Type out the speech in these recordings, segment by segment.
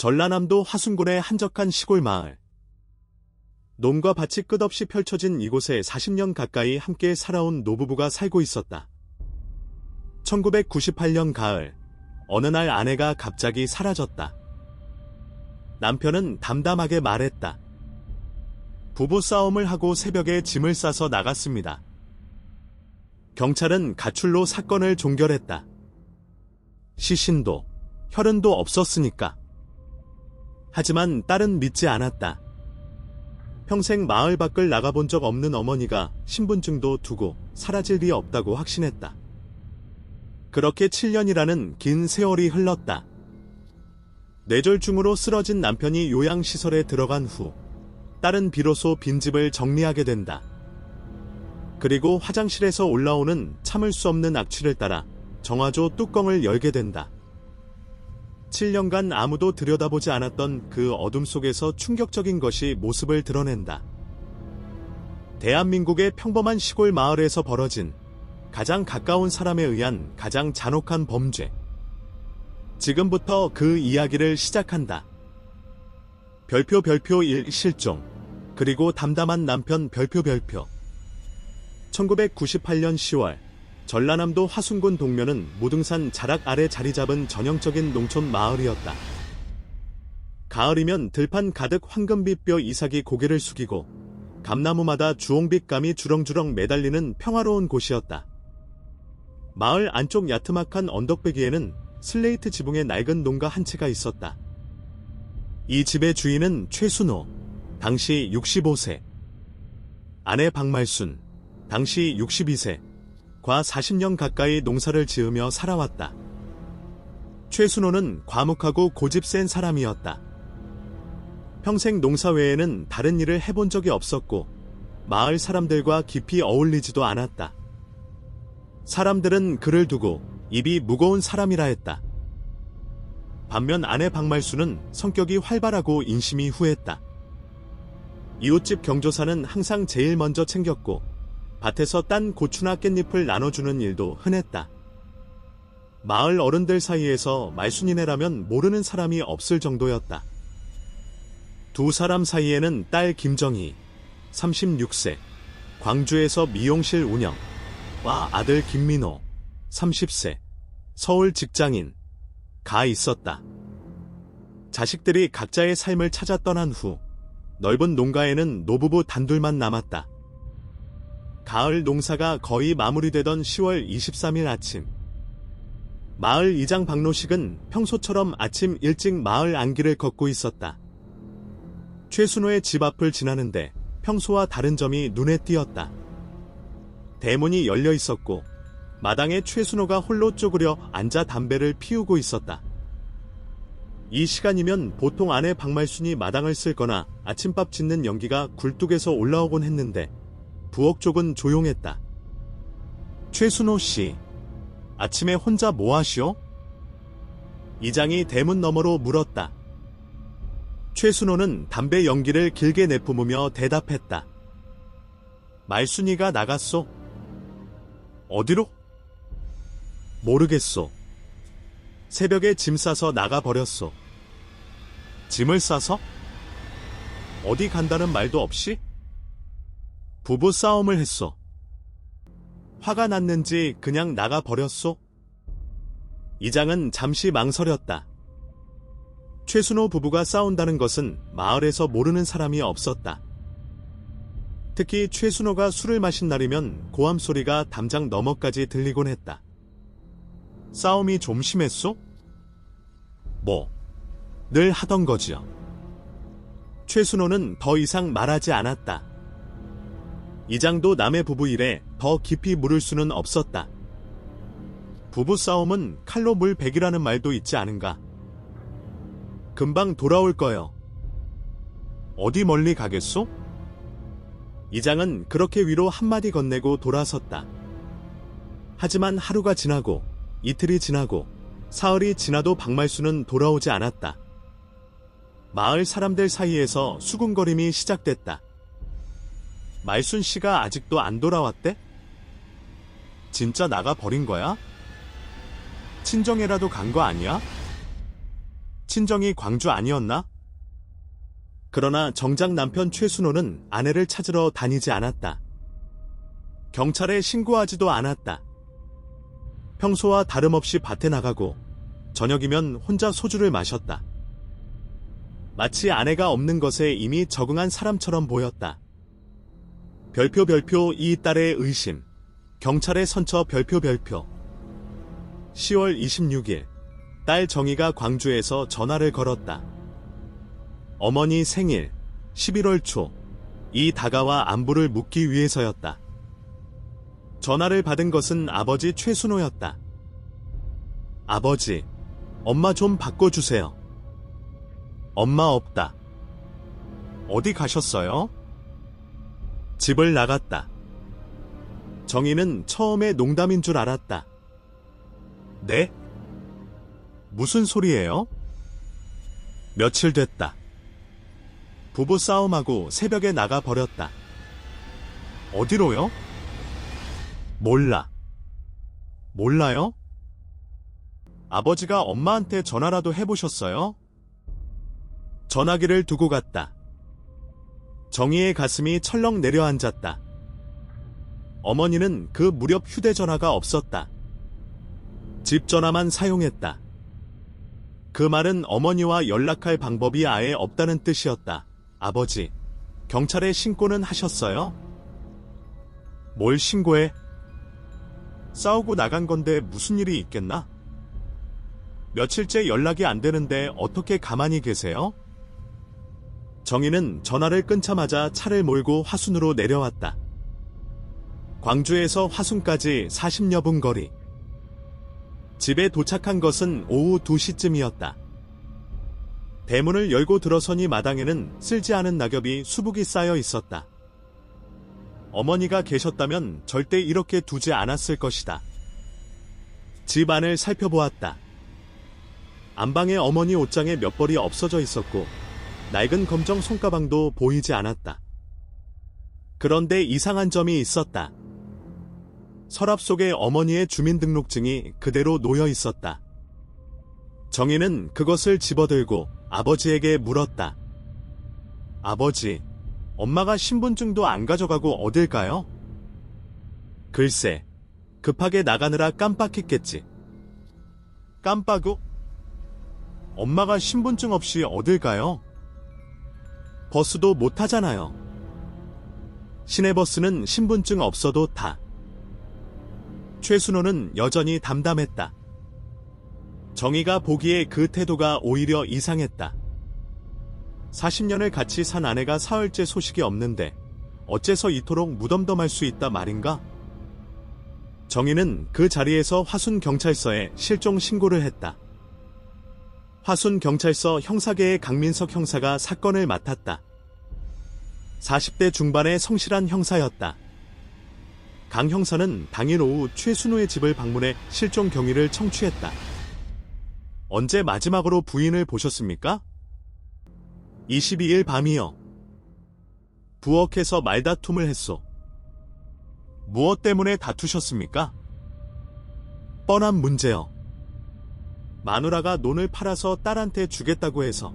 전라남도 화순군의 한적한 시골 마을. 논과 밭이 끝없이 펼쳐진 이곳에 40년 가까이 함께 살아온 노부부가 살고 있었다. 1998년 가을, 어느 날 아내가 갑자기 사라졌다. 남편은 담담하게 말했다. 부부싸움을 하고 새벽에 짐을 싸서 나갔습니다. 경찰은 가출로 사건을 종결했다. 시신도, 혈흔도 없었으니까. 하지만 딸은 믿지 않았다. 평생 마을 밖을 나가본 적 없는 어머니가 신분증도 두고 사라질 리 없다고 확신했다. 그렇게 7년이라는 긴 세월이 흘렀다. 뇌졸중으로 쓰러진 남편이 요양시설에 들어간 후 딸은 비로소 빈집을 정리하게 된다. 그리고 화장실에서 올라오는 참을 수 없는 악취를 따라 정화조 뚜껑을 열게 된다. 7년간 아무도 들여다보지 않았던 그 어둠 속에서 충격적인 것이 모습을 드러낸다. 대한민국의 평범한 시골 마을에서 벌어진 가장 가까운 사람에 의한 가장 잔혹한 범죄. 지금부터 그 이야기를 시작한다. 별표 1 실종, 그리고 담담한 남편 별표. 1998년 10월, 전라남도 화순군 동면은 무등산 자락 아래 자리 잡은 전형적인 농촌 마을이었다. 가을이면 들판 가득 황금빛 뼈 이삭이 고개를 숙이고 감나무마다 주홍빛감이 주렁주렁 매달리는 평화로운 곳이었다. 마을 안쪽 야트막한 언덕배기에는 슬레이트 지붕의 낡은 농가 한 채가 있었다. 이 집의 주인은 최순호, 당시 65세. 아내 박말순, 당시 62세. 과 40년 가까이 농사를 지으며 살아왔다. 최순호는 과묵하고 고집 센 사람이었다. 평생 농사 외에는 다른 일을 해본 적이 없었고 마을 사람들과 깊이 어울리지도 않았다. 사람들은 그를 두고 입이 무거운 사람이라 했다. 반면 아내 박말순은 성격이 활발하고 인심이 후했다. 이웃집 경조사는 항상 제일 먼저 챙겼고 밭에서 딴 고추나 깻잎을 나눠주는 일도 흔했다. 마을 어른들 사이에서 말순이네라면 모르는 사람이 없을 정도였다. 두 사람 사이에는 딸 김정희, 36세, 광주에서 미용실 운영과 아들 김민호, 30세, 서울 직장인, 가 있었다. 자식들이 각자의 삶을 찾아 떠난 후 넓은 농가에는 노부부 단둘만 남았다. 가을 농사가 거의 마무리되던 10월 23일 아침. 마을 이장 박노식은 평소처럼 아침 일찍 마을 안길을 걷고 있었다. 최순호의 집 앞을 지나는데 평소와 다른 점이 눈에 띄었다. 대문이 열려 있었고 마당에 최순호가 홀로 쪼그려 앉아 담배를 피우고 있었다. 이 시간이면 보통 아내 박말순이 마당을 쓸거나 아침밥 짓는 연기가 굴뚝에서 올라오곤 했는데 부엌 쪽은 조용했다. 최순호 씨, 아침에 혼자 뭐 하시오? 이장이 대문 너머로 물었다. 최순호는 담배 연기를 길게 내뿜으며 대답했다. 말순이가 나갔소. 어디로? 모르겠소. 새벽에 짐 싸서 나가버렸소. 짐을 싸서? 어디 간다는 말도 없이? 부부 싸움을 했소. 화가 났는지 그냥 나가버렸소. 이장은 잠시 망설였다. 최순호 부부가 싸운다는 것은 마을에서 모르는 사람이 없었다. 특히 최순호가 술을 마신 날이면 고함 소리가 담장 너머까지 들리곤 했다. 싸움이 좀 심했소? 뭐, 늘 하던 거지요. 최순호는 더 이상 말하지 않았다. 이장도 남의 부부 일에 더 깊이 물을 수는 없었다. 부부싸움은 칼로 물 100이라는 말도 있지 않은가. 금방 돌아올 거요. 어디 멀리 가겠소? 이장은 그렇게 위로 한마디 건네고 돌아섰다. 하지만 하루가 지나고 이틀이 지나고 사흘이 지나도 박말순은 돌아오지 않았다. 마을 사람들 사이에서 수군거림이 시작됐다. 말순 씨가 아직도 안 돌아왔대? 진짜 나가 버린 거야? 친정에라도 간 거 아니야? 친정이 광주 아니었나? 그러나 정작 남편 최순호는 아내를 찾으러 다니지 않았다. 경찰에 신고하지도 않았다. 평소와 다름없이 밭에 나가고 저녁이면 혼자 소주를 마셨다. 마치 아내가 없는 것에 이미 적응한 사람처럼 보였다. 별표 이 딸의 의심. 경찰에 선처 별표. 10월 26일 딸 정희가 광주에서 전화를 걸었다. 어머니 생일 11월 초 이 다가와 안부를 묻기 위해서였다. 전화를 받은 것은 아버지 최순호였다. 아버지, 엄마 좀 바꿔주세요. 엄마 없다. 어디 가셨어요? 집을 나갔다. 정희는 처음에 농담인 줄 알았다. 네? 무슨 소리예요? 며칠 됐다. 부부 싸움하고 새벽에 나가 버렸다. 어디로요? 몰라. 몰라요? 아버지가 엄마한테 전화라도 해보셨어요? 전화기를 두고 갔다. 정희의 가슴이 철렁 내려앉았다. 어머니는 그 무렵 휴대전화가 없었다. 집 전화만 사용했다. 그 말은 어머니와 연락할 방법이 아예 없다는 뜻이었다. 아버지, 경찰에 신고는 하셨어요? 뭘 신고해? 싸우고 나간 건데 무슨 일이 있겠나? 며칠째 연락이 안 되는데 어떻게 가만히 계세요? 정희는 전화를 끊자마자 차를 몰고 화순으로 내려왔다. 광주에서 화순까지 40여 분 거리. 집에 도착한 것은 오후 2시쯤이었다. 대문을 열고 들어서니 마당에는 쓸지 않은 낙엽이 수북이 쌓여 있었다. 어머니가 계셨다면 절대 이렇게 두지 않았을 것이다. 집 안을 살펴보았다. 안방에 어머니 옷장에 몇 벌이 없어져 있었고 낡은 검정 손가방도 보이지 않았다. 그런데 이상한 점이 있었다. 서랍 속에 어머니의 주민등록증이 그대로 놓여 있었다. 정희는 그것을 집어들고 아버지에게 물었다. 아버지, 엄마가 신분증도 안 가져가고 어딜 가요? 글쎄, 급하게 나가느라 깜빡했겠지. 깜빡우? 엄마가 신분증 없이 어딜 가요? 버스도 못 타잖아요. 시내버스는 신분증 없어도 타. 최순호는 여전히 담담했다. 정희가 보기에 그 태도가 오히려 이상했다. 40년을 같이 산 아내가 사흘째 소식이 없는데 어째서 이토록 무덤덤할 수 있다 말인가? 정희는 그 자리에서 화순경찰서에 실종 신고를 했다. 화순경찰서 형사계의 강민석 형사가 사건을 맡았다. 40대 중반의 성실한 형사였다. 강 형사는 당일 오후 최순호의 집을 방문해 실종 경위를 청취했다. 언제 마지막으로 부인을 보셨습니까? 22일 밤이요. 부엌에서 말다툼을 했소. 무엇 때문에 다투셨습니까? 뻔한 문제요. 마누라가 논을 팔아서 딸한테 주겠다고 해서.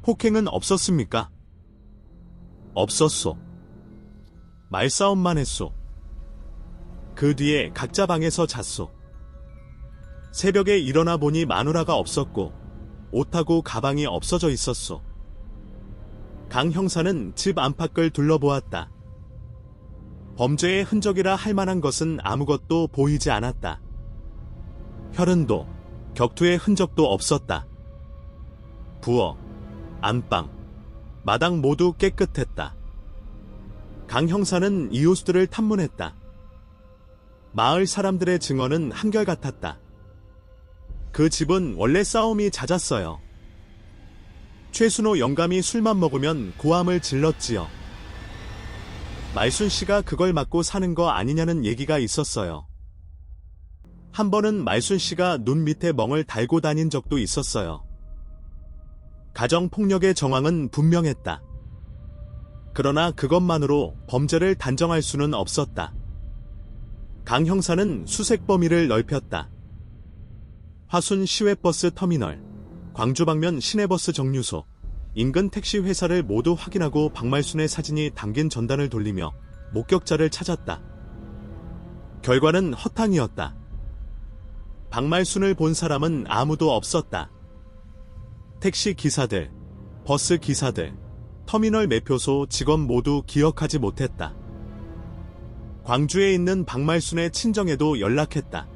폭행은 없었습니까? 없었소. 말싸움만 했소. 그 뒤에 각자 방에서 잤소. 새벽에 일어나 보니 마누라가 없었고 옷하고 가방이 없어져 있었소. 강 형사는 집 안팎을 둘러보았다. 범죄의 흔적이라 할 만한 것은 아무것도 보이지 않았다. 혈흔도, 격투의 흔적도 없었다. 부엌, 안방, 마당 모두 깨끗했다. 강 형사는 이호수들을 탐문했다. 마을 사람들의 증언은 한결같았다. 그 집은 원래 싸움이 잦았어요. 최순호 영감이 술만 먹으면 고함을 질렀지요. 말순 씨가 그걸 맞고 사는 거 아니냐는 얘기가 있었어요. 한 번은 말순 씨가 눈 밑에 멍을 달고 다닌 적도 있었어요. 가정폭력의 정황은 분명했다. 그러나 그것만으로 범죄를 단정할 수는 없었다. 강 형사는 수색 범위를 넓혔다. 화순 시외버스 터미널, 광주 방면 시내버스 정류소, 인근 택시 회사를 모두 확인하고 박말순의 사진이 담긴 전단을 돌리며 목격자를 찾았다. 결과는 허탕이었다. 박말순을 본 사람은 아무도 없었다. 택시 기사들, 버스 기사들, 터미널 매표소 직원 모두 기억하지 못했다. 광주에 있는 박말순의 친정에도 연락했다.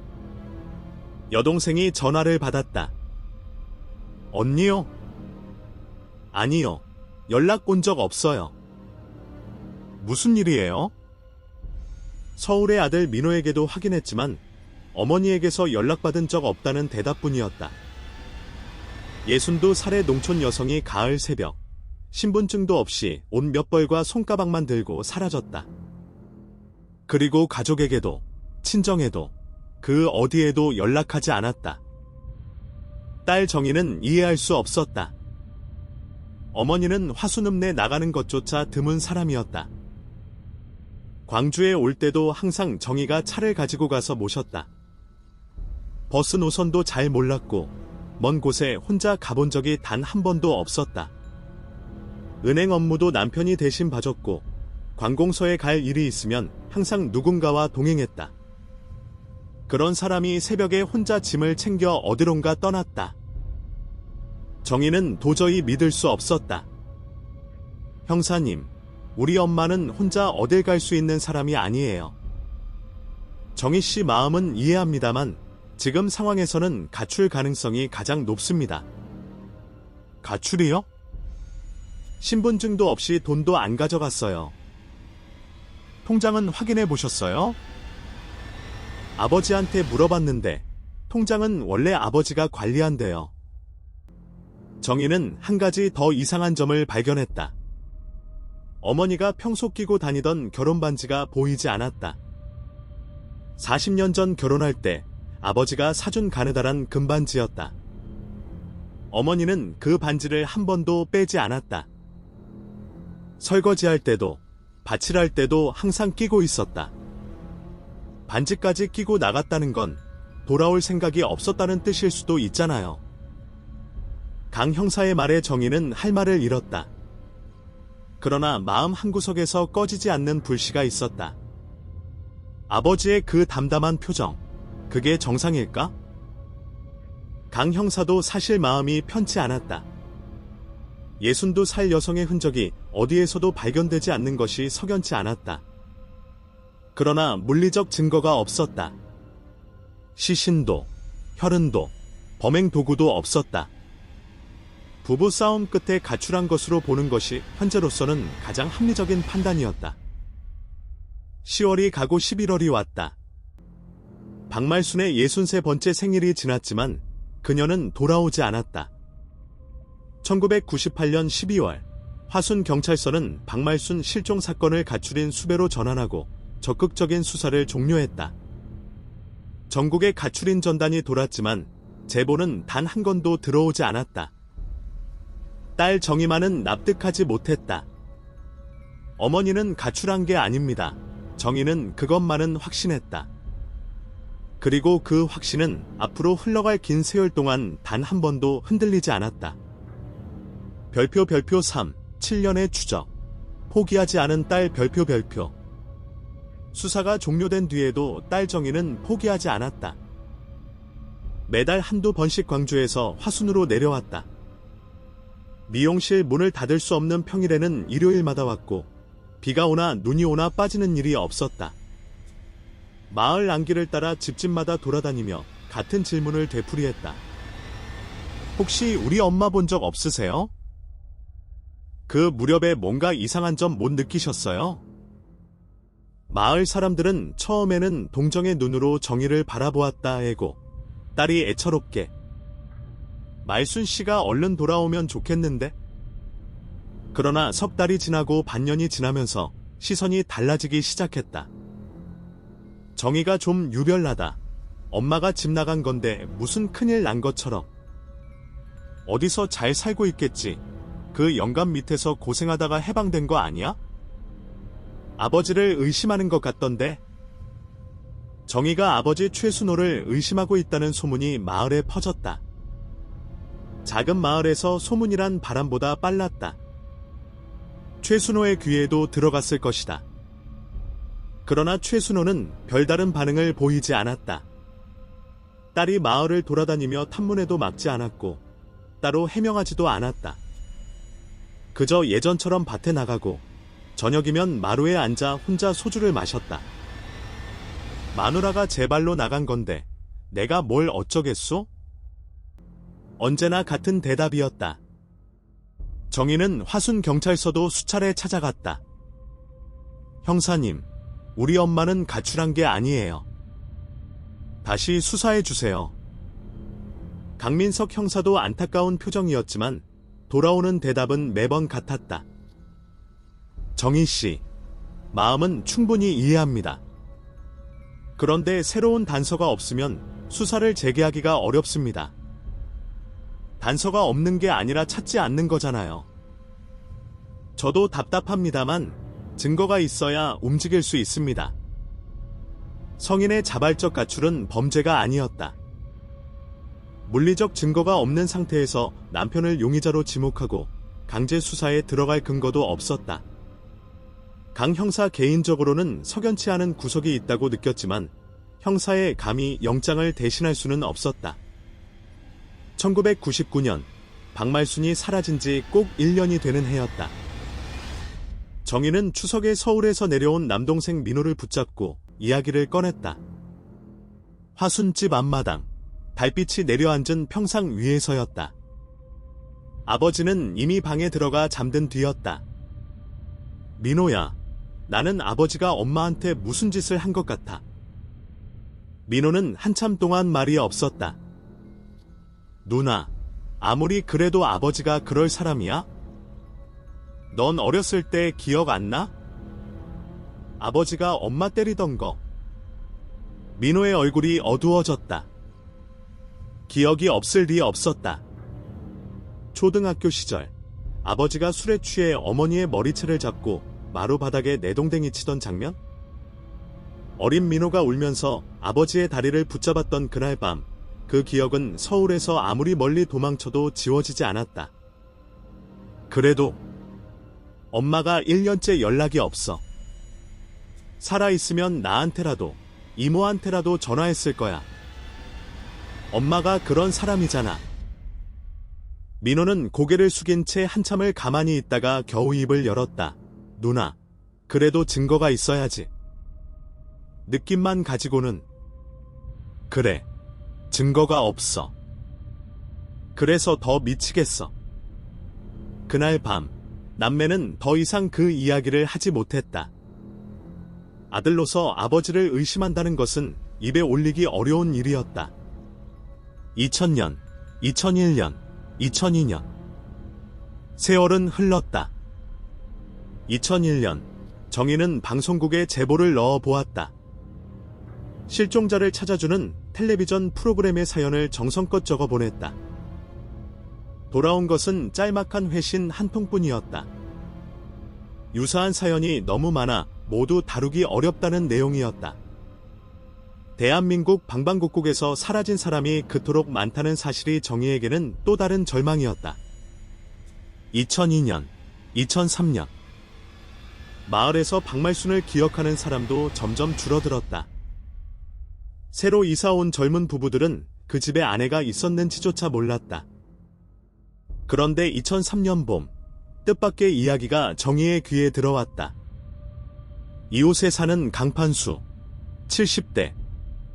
여동생이 전화를 받았다. 언니요? 아니요. 연락 온 적 없어요. 무슨 일이에요? 서울의 아들 민호에게도 확인했지만 어머니에게서 연락받은 적 없다는 대답뿐이었다. 62살의 농촌 여성이 가을 새벽, 신분증도 없이 옷 몇 벌과 손가방만 들고 사라졌다. 그리고 가족에게도, 친정에도, 그 어디에도 연락하지 않았다. 딸 정희는 이해할 수 없었다. 어머니는 화순읍내 나가는 것조차 드문 사람이었다. 광주에 올 때도 항상 정희가 차를 가지고 가서 모셨다. 버스 노선도 잘 몰랐고 먼 곳에 혼자 가본 적이 단 한 번도 없었다. 은행 업무도 남편이 대신 봐줬고 관공서에 갈 일이 있으면 항상 누군가와 동행했다. 그런 사람이 새벽에 혼자 짐을 챙겨 어디론가 떠났다. 정희는 도저히 믿을 수 없었다. 형사님, 우리 엄마는 혼자 어딜 갈 수 있는 사람이 아니에요. 정희 씨 마음은 이해합니다만 지금 상황에서는 가출 가능성이 가장 높습니다. 가출이요? 신분증도 없이 돈도 안 가져갔어요. 통장은 확인해 보셨어요? 아버지한테 물어봤는데 통장은 원래 아버지가 관리한대요. 정희는 한 가지 더 이상한 점을 발견했다. 어머니가 평소 끼고 다니던 결혼 반지가 보이지 않았다. 40년 전 결혼할 때 아버지가 사준 가느다란 금반지였다. 어머니는 그 반지를 한 번도 빼지 않았다. 설거지할 때도, 밭일할 때도 항상 끼고 있었다. 반지까지 끼고 나갔다는 건 돌아올 생각이 없었다는 뜻일 수도 있잖아요. 강 형사의 말에 정희는 할 말을 잃었다. 그러나 마음 한구석에서 꺼지지 않는 불씨가 있었다. 아버지의 그 담담한 표정, 그게 정상일까? 강 형사도 사실 마음이 편치 않았다. 62살 여성의 흔적이 어디에서도 발견되지 않는 것이 석연치 않았다. 그러나 물리적 증거가 없었다. 시신도, 혈흔도, 범행 도구도 없었다. 부부 싸움 끝에 가출한 것으로 보는 것이 현재로서는 가장 합리적인 판단이었다. 10월이 가고 11월이 왔다. 박말순의 63번째 생일이 지났지만 그녀는 돌아오지 않았다. 1998년 12월 화순경찰서는 박말순 실종 사건을 가출인 수배로 전환하고 적극적인 수사를 종료했다. 전국에 가출인 전단이 돌았지만 제보는 단 한 건도 들어오지 않았다. 딸 정희만은 납득하지 못했다. 어머니는 가출한 게 아닙니다. 정희는 그것만은 확신했다. 그리고 그 확신은 앞으로 흘러갈 긴 세월 동안 단 한 번도 흔들리지 않았다. 별표 3, 7년의 추적. 포기하지 않은 딸 별표. 수사가 종료된 뒤에도 딸 정희는 포기하지 않았다. 매달 한두 번씩 광주에서 화순으로 내려왔다. 미용실 문을 닫을 수 없는 평일에는 일요일마다 왔고 비가 오나 눈이 오나 빠지는 일이 없었다. 마을 안길을 따라 집집마다 돌아다니며 같은 질문을 되풀이했다. 혹시 우리 엄마 본 적 없으세요? 그 무렵에 뭔가 이상한 점 못 느끼셨어요? 마을 사람들은 처음에는 동정의 눈으로 정희를 바라보았다 해고 딸이 애처롭게 말순 씨가 얼른 돌아오면 좋겠는데? 그러나 석 달이 지나고 반년이 지나면서 시선이 달라지기 시작했다. 정희가 좀 유별나다. 엄마가 집 나간 건데 무슨 큰일 난 것처럼. 어디서 잘 살고 있겠지. 그 영감 밑에서 고생하다가 해방된 거 아니야? 아버지를 의심하는 것 같던데. 정희가 아버지 최순호를 의심하고 있다는 소문이 마을에 퍼졌다. 작은 마을에서 소문이란 바람보다 빨랐다. 최순호의 귀에도 들어갔을 것이다. 그러나 최순호는 별다른 반응을 보이지 않았다. 딸이 마을을 돌아다니며 탐문에도 막지 않았고 따로 해명하지도 않았다. 그저 예전처럼 밭에 나가고 저녁이면 마루에 앉아 혼자 소주를 마셨다. 마누라가 제 발로 나간 건데 내가 뭘 어쩌겠소? 언제나 같은 대답이었다. 정희는 화순 경찰서도 수차례 찾아갔다. 형사님, 우리 엄마는 가출한 게 아니에요. 다시 수사해 주세요. 강민석 형사도 안타까운 표정이었지만 돌아오는 대답은 매번 같았다. 정희 씨, 마음은 충분히 이해합니다. 그런데 새로운 단서가 없으면 수사를 재개하기가 어렵습니다. 단서가 없는 게 아니라 찾지 않는 거잖아요. 저도 답답합니다만 증거가 있어야 움직일 수 있습니다. 성인의 자발적 가출은 범죄가 아니었다. 물리적 증거가 없는 상태에서 남편을 용의자로 지목하고 강제 수사에 들어갈 근거도 없었다. 강 형사 개인적으로는 석연치 않은 구석이 있다고 느꼈지만 형사에 감히 영장을 대신할 수는 없었다. 1999년 박말순이 사라진 지 꼭 1년이 되는 해였다. 정희는 추석에 서울에서 내려온 남동생 민호를 붙잡고 이야기를 꺼냈다. 화순집 앞마당, 달빛이 내려앉은 평상 위에서였다. 아버지는 이미 방에 들어가 잠든 뒤였다. 민호야, 나는 아버지가 엄마한테 무슨 짓을 한 것 같아. 민호는 한참 동안 말이 없었다. 누나, 아무리 그래도 아버지가 그럴 사람이야? 넌 어렸을 때 기억 안 나? 아버지가 엄마 때리던 거. 민호의 얼굴이 어두워졌다. 기억이 없을 리 없었다. 초등학교 시절 아버지가 술에 취해 어머니의 머리채를 잡고 마루 바닥에 내동댕이 치던 장면? 어린 민호가 울면서 아버지의 다리를 붙잡았던 그날 밤, 그 기억은 서울에서 아무리 멀리 도망쳐도 지워지지 않았다. 그래도 엄마가 1년째 연락이 없어. 살아있으면 나한테라도, 이모한테라도 전화했을 거야. 엄마가 그런 사람이잖아. 민호는 고개를 숙인 채 한참을 가만히 있다가 겨우 입을 열었다. 누나, 그래도 증거가 있어야지. 느낌만 가지고는. 그래, 증거가 없어. 그래서 더 미치겠어. 그날 밤, 남매는 더 이상 그 이야기를 하지 못했다. 아들로서 아버지를 의심한다는 것은 입에 올리기 어려운 일이었다. 2000년, 2001년, 2002년. 세월은 흘렀다. 2001년, 정희는 방송국에 제보를 넣어 보았다. 실종자를 찾아주는 텔레비전 프로그램의 사연을 정성껏 적어 보냈다. 돌아온 것은 짤막한 회신 한 통뿐이었다. 유사한 사연이 너무 많아 모두 다루기 어렵다는 내용이었다. 대한민국 방방곡곡에서 사라진 사람이 그토록 많다는 사실이 정희에게는 또 다른 절망이었다. 2002년, 2003년. 마을에서 박말순을 기억하는 사람도 점점 줄어들었다. 새로 이사온 젊은 부부들은 그 집에 아내가 있었는지조차 몰랐다. 그런데 2003년 봄, 뜻밖의 이야기가 정희의 귀에 들어왔다. 이웃에 사는 강판수, 70대,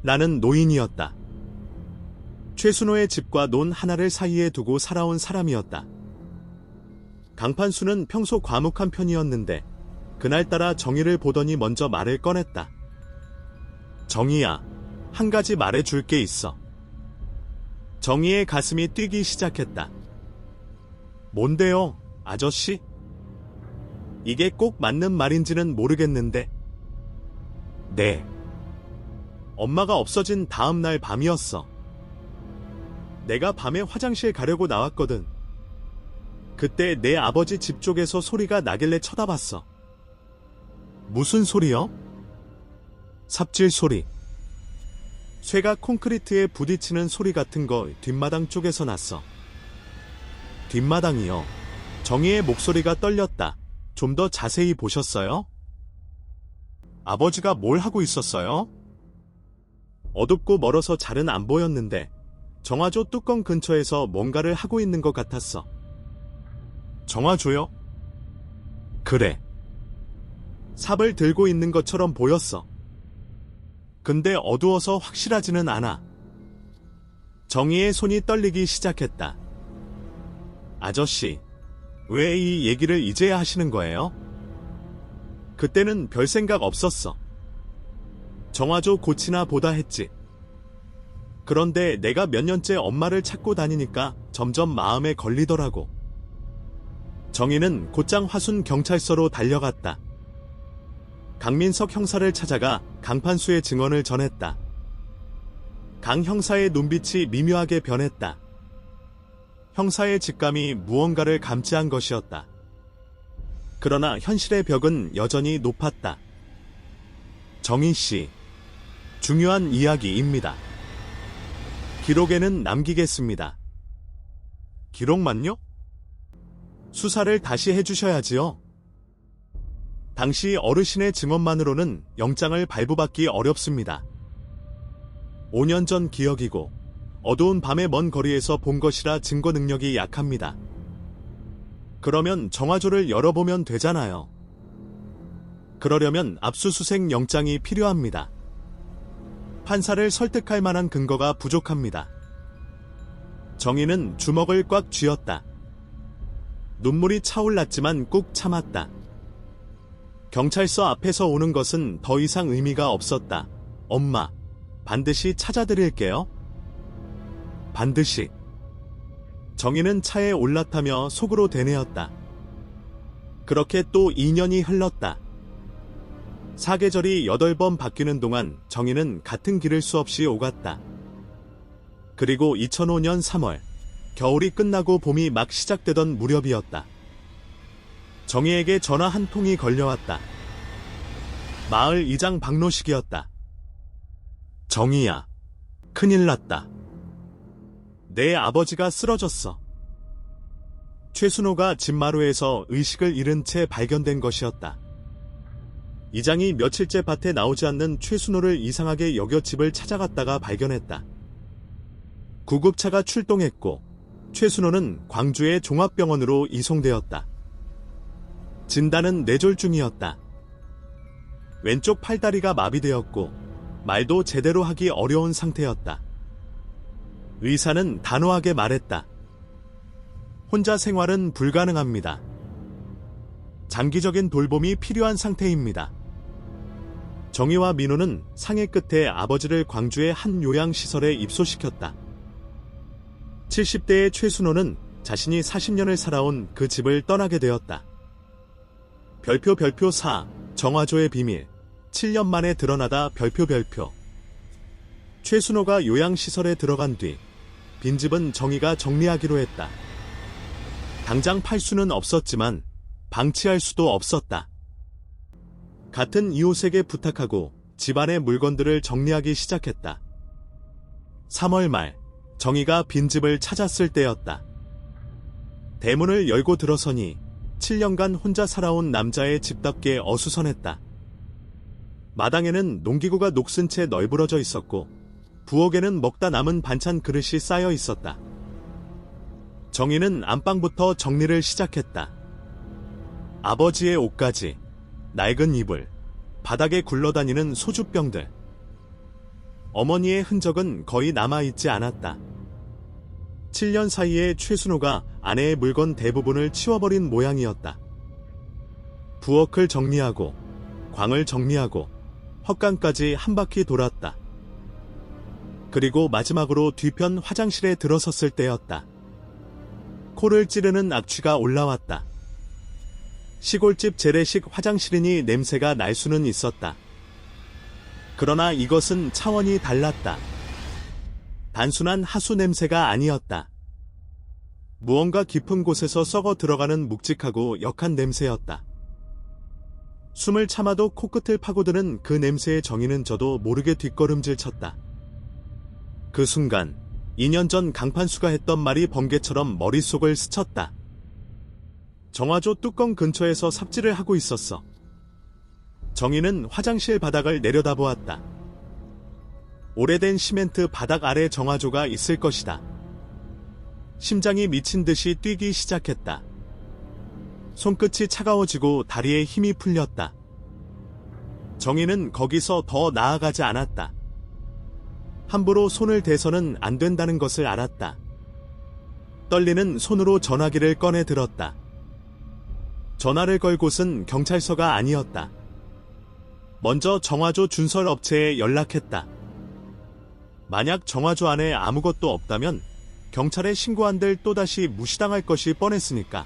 라는 노인이었다. 최순호의 집과 논 하나를 사이에 두고 살아온 사람이었다. 강판수는 평소 과묵한 편이었는데 그날따라 정희를 보더니 먼저 말을 꺼냈다. 정희야, 한 가지 말해줄 게 있어. 정희의 가슴이 뛰기 시작했다. 뭔데요, 아저씨? 이게 꼭 맞는 말인지는 모르겠는데. 네. 엄마가 없어진 다음 날 밤이었어. 내가 밤에 화장실 가려고 나왔거든. 그때 내 아버지 집 쪽에서 소리가 나길래 쳐다봤어. 무슨 소리요? 삽질 소리. 쇠가 콘크리트에 부딪히는 소리 같은 거 뒷마당 쪽에서 났어. 뒷마당이요. 정희의 목소리가 떨렸다. 좀 더 자세히 보셨어요? 아버지가 뭘 하고 있었어요? 어둡고 멀어서 잘은 안 보였는데 정화조 뚜껑 근처에서 뭔가를 하고 있는 것 같았어. 정화조요? 그래. 삽을 들고 있는 것처럼 보였어. 근데 어두워서 확실하지는 않아. 정희의 손이 떨리기 시작했다. 아저씨, 왜 이 얘기를 이제야 하시는 거예요? 그때는 별 생각 없었어. 정화조 고치나 보다 했지. 그런데 내가 몇 년째 엄마를 찾고 다니니까 점점 마음에 걸리더라고. 정희는 곧장 화순 경찰서로 달려갔다. 강민석 형사를 찾아가 강판수의 증언을 전했다. 강 형사의 눈빛이 미묘하게 변했다. 형사의 직감이 무언가를 감지한 것이었다. 그러나 현실의 벽은 여전히 높았다. 정희 씨, 중요한 이야기입니다. 기록에는 남기겠습니다. 기록만요? 수사를 다시 해주셔야지요. 당시 어르신의 증언만으로는 영장을 발부받기 어렵습니다. 5년 전 기억이고 어두운 밤의 먼 거리에서 본 것이라 증거 능력이 약합니다. 그러면 정화조를 열어보면 되잖아요. 그러려면 압수수색 영장이 필요합니다. 판사를 설득할 만한 근거가 부족합니다. 정희는 주먹을 꽉 쥐었다. 눈물이 차올랐지만 꾹 참았다. 경찰서 앞에서 오는 것은 더 이상 의미가 없었다. 엄마, 반드시 찾아드릴게요. 반드시. 정희는 차에 올라타며 속으로 되뇌었다. 그렇게 또 2년이 흘렀다. 사계절이 8번 바뀌는 동안 정희는 같은 길을 수없이 오갔다. 그리고 2005년 3월, 겨울이 끝나고 봄이 막 시작되던 무렵이었다. 정희에게 전화 한 통이 걸려왔다. 마을 이장 박노식이었다. 정희야, 큰일 났다. 내 아버지가 쓰러졌어. 최순호가 집마루에서 의식을 잃은 채 발견된 것이었다. 이장이 며칠째 밭에 나오지 않는 최순호를 이상하게 여겨 집을 찾아갔다가 발견했다. 구급차가 출동했고 최순호는 광주의 종합병원으로 이송되었다. 진단은 뇌졸중이었다. 왼쪽 팔다리가 마비되었고 말도 제대로 하기 어려운 상태였다. 의사는 단호하게 말했다. 혼자 생활은 불가능합니다. 장기적인 돌봄이 필요한 상태입니다. 정희와 민호는 상해 끝에 아버지를 광주의 한 요양시설에 입소시켰다. 70대의 최순호는 자신이 40년을 살아온 그 집을 떠나게 되었다. 별표 4, 정화조의 비밀, 7년 만에 드러나다 별표. 최순호가 요양시설에 들어간 뒤 빈집은 정희가 정리하기로 했다. 당장 팔 수는 없었지만 방치할 수도 없었다. 같은 이웃에게 부탁하고 집안의 물건들을 정리하기 시작했다. 3월 말 정희가 빈집을 찾았을 때였다. 대문을 열고 들어서니 7년간 혼자 살아온 남자의 집답게 어수선했다. 마당에는 농기구가 녹슨 채 널브러져 있었고 부엌에는 먹다 남은 반찬 그릇이 쌓여 있었다. 정희는 안방부터 정리를 시작했다. 아버지의 옷가지, 낡은 이불, 바닥에 굴러다니는 소주병들. 어머니의 흔적은 거의 남아있지 않았다. 7년 사이에 최순호가 아내의 물건 대부분을 치워버린 모양이었다. 부엌을 정리하고 광을 정리하고 헛간까지 한 바퀴 돌았다. 그리고 마지막으로 뒤편 화장실에 들어섰을 때였다. 코를 찌르는 악취가 올라왔다. 시골집 재래식 화장실이니 냄새가 날 수는 있었다. 그러나 이것은 차원이 달랐다. 단순한 하수 냄새가 아니었다. 무언가 깊은 곳에서 썩어 들어가는 묵직하고 역한 냄새였다. 숨을 참아도 코끝을 파고드는 그 냄새에 정희는 저도 모르게 뒷걸음질 쳤다. 그 순간 2년 전 강판수가 했던 말이 번개처럼 머릿속을 스쳤다. 정화조 뚜껑 근처에서 삽질을 하고 있었어. 정희는 화장실 바닥을 내려다보았다. 오래된 시멘트 바닥 아래 정화조가 있을 것이다. 심장이 미친 듯이 뛰기 시작했다. 손끝이 차가워지고 다리에 힘이 풀렸다. 정희는 거기서 더 나아가지 않았다. 함부로 손을 대서는 안 된다는 것을 알았다. 떨리는 손으로 전화기를 꺼내 들었다. 전화를 걸 곳은 경찰서가 아니었다. 먼저 정화조 준설 업체에 연락했다. 만약 정화조 안에 아무것도 없다면 경찰에 신고한들 또다시 무시당할 것이 뻔했으니까.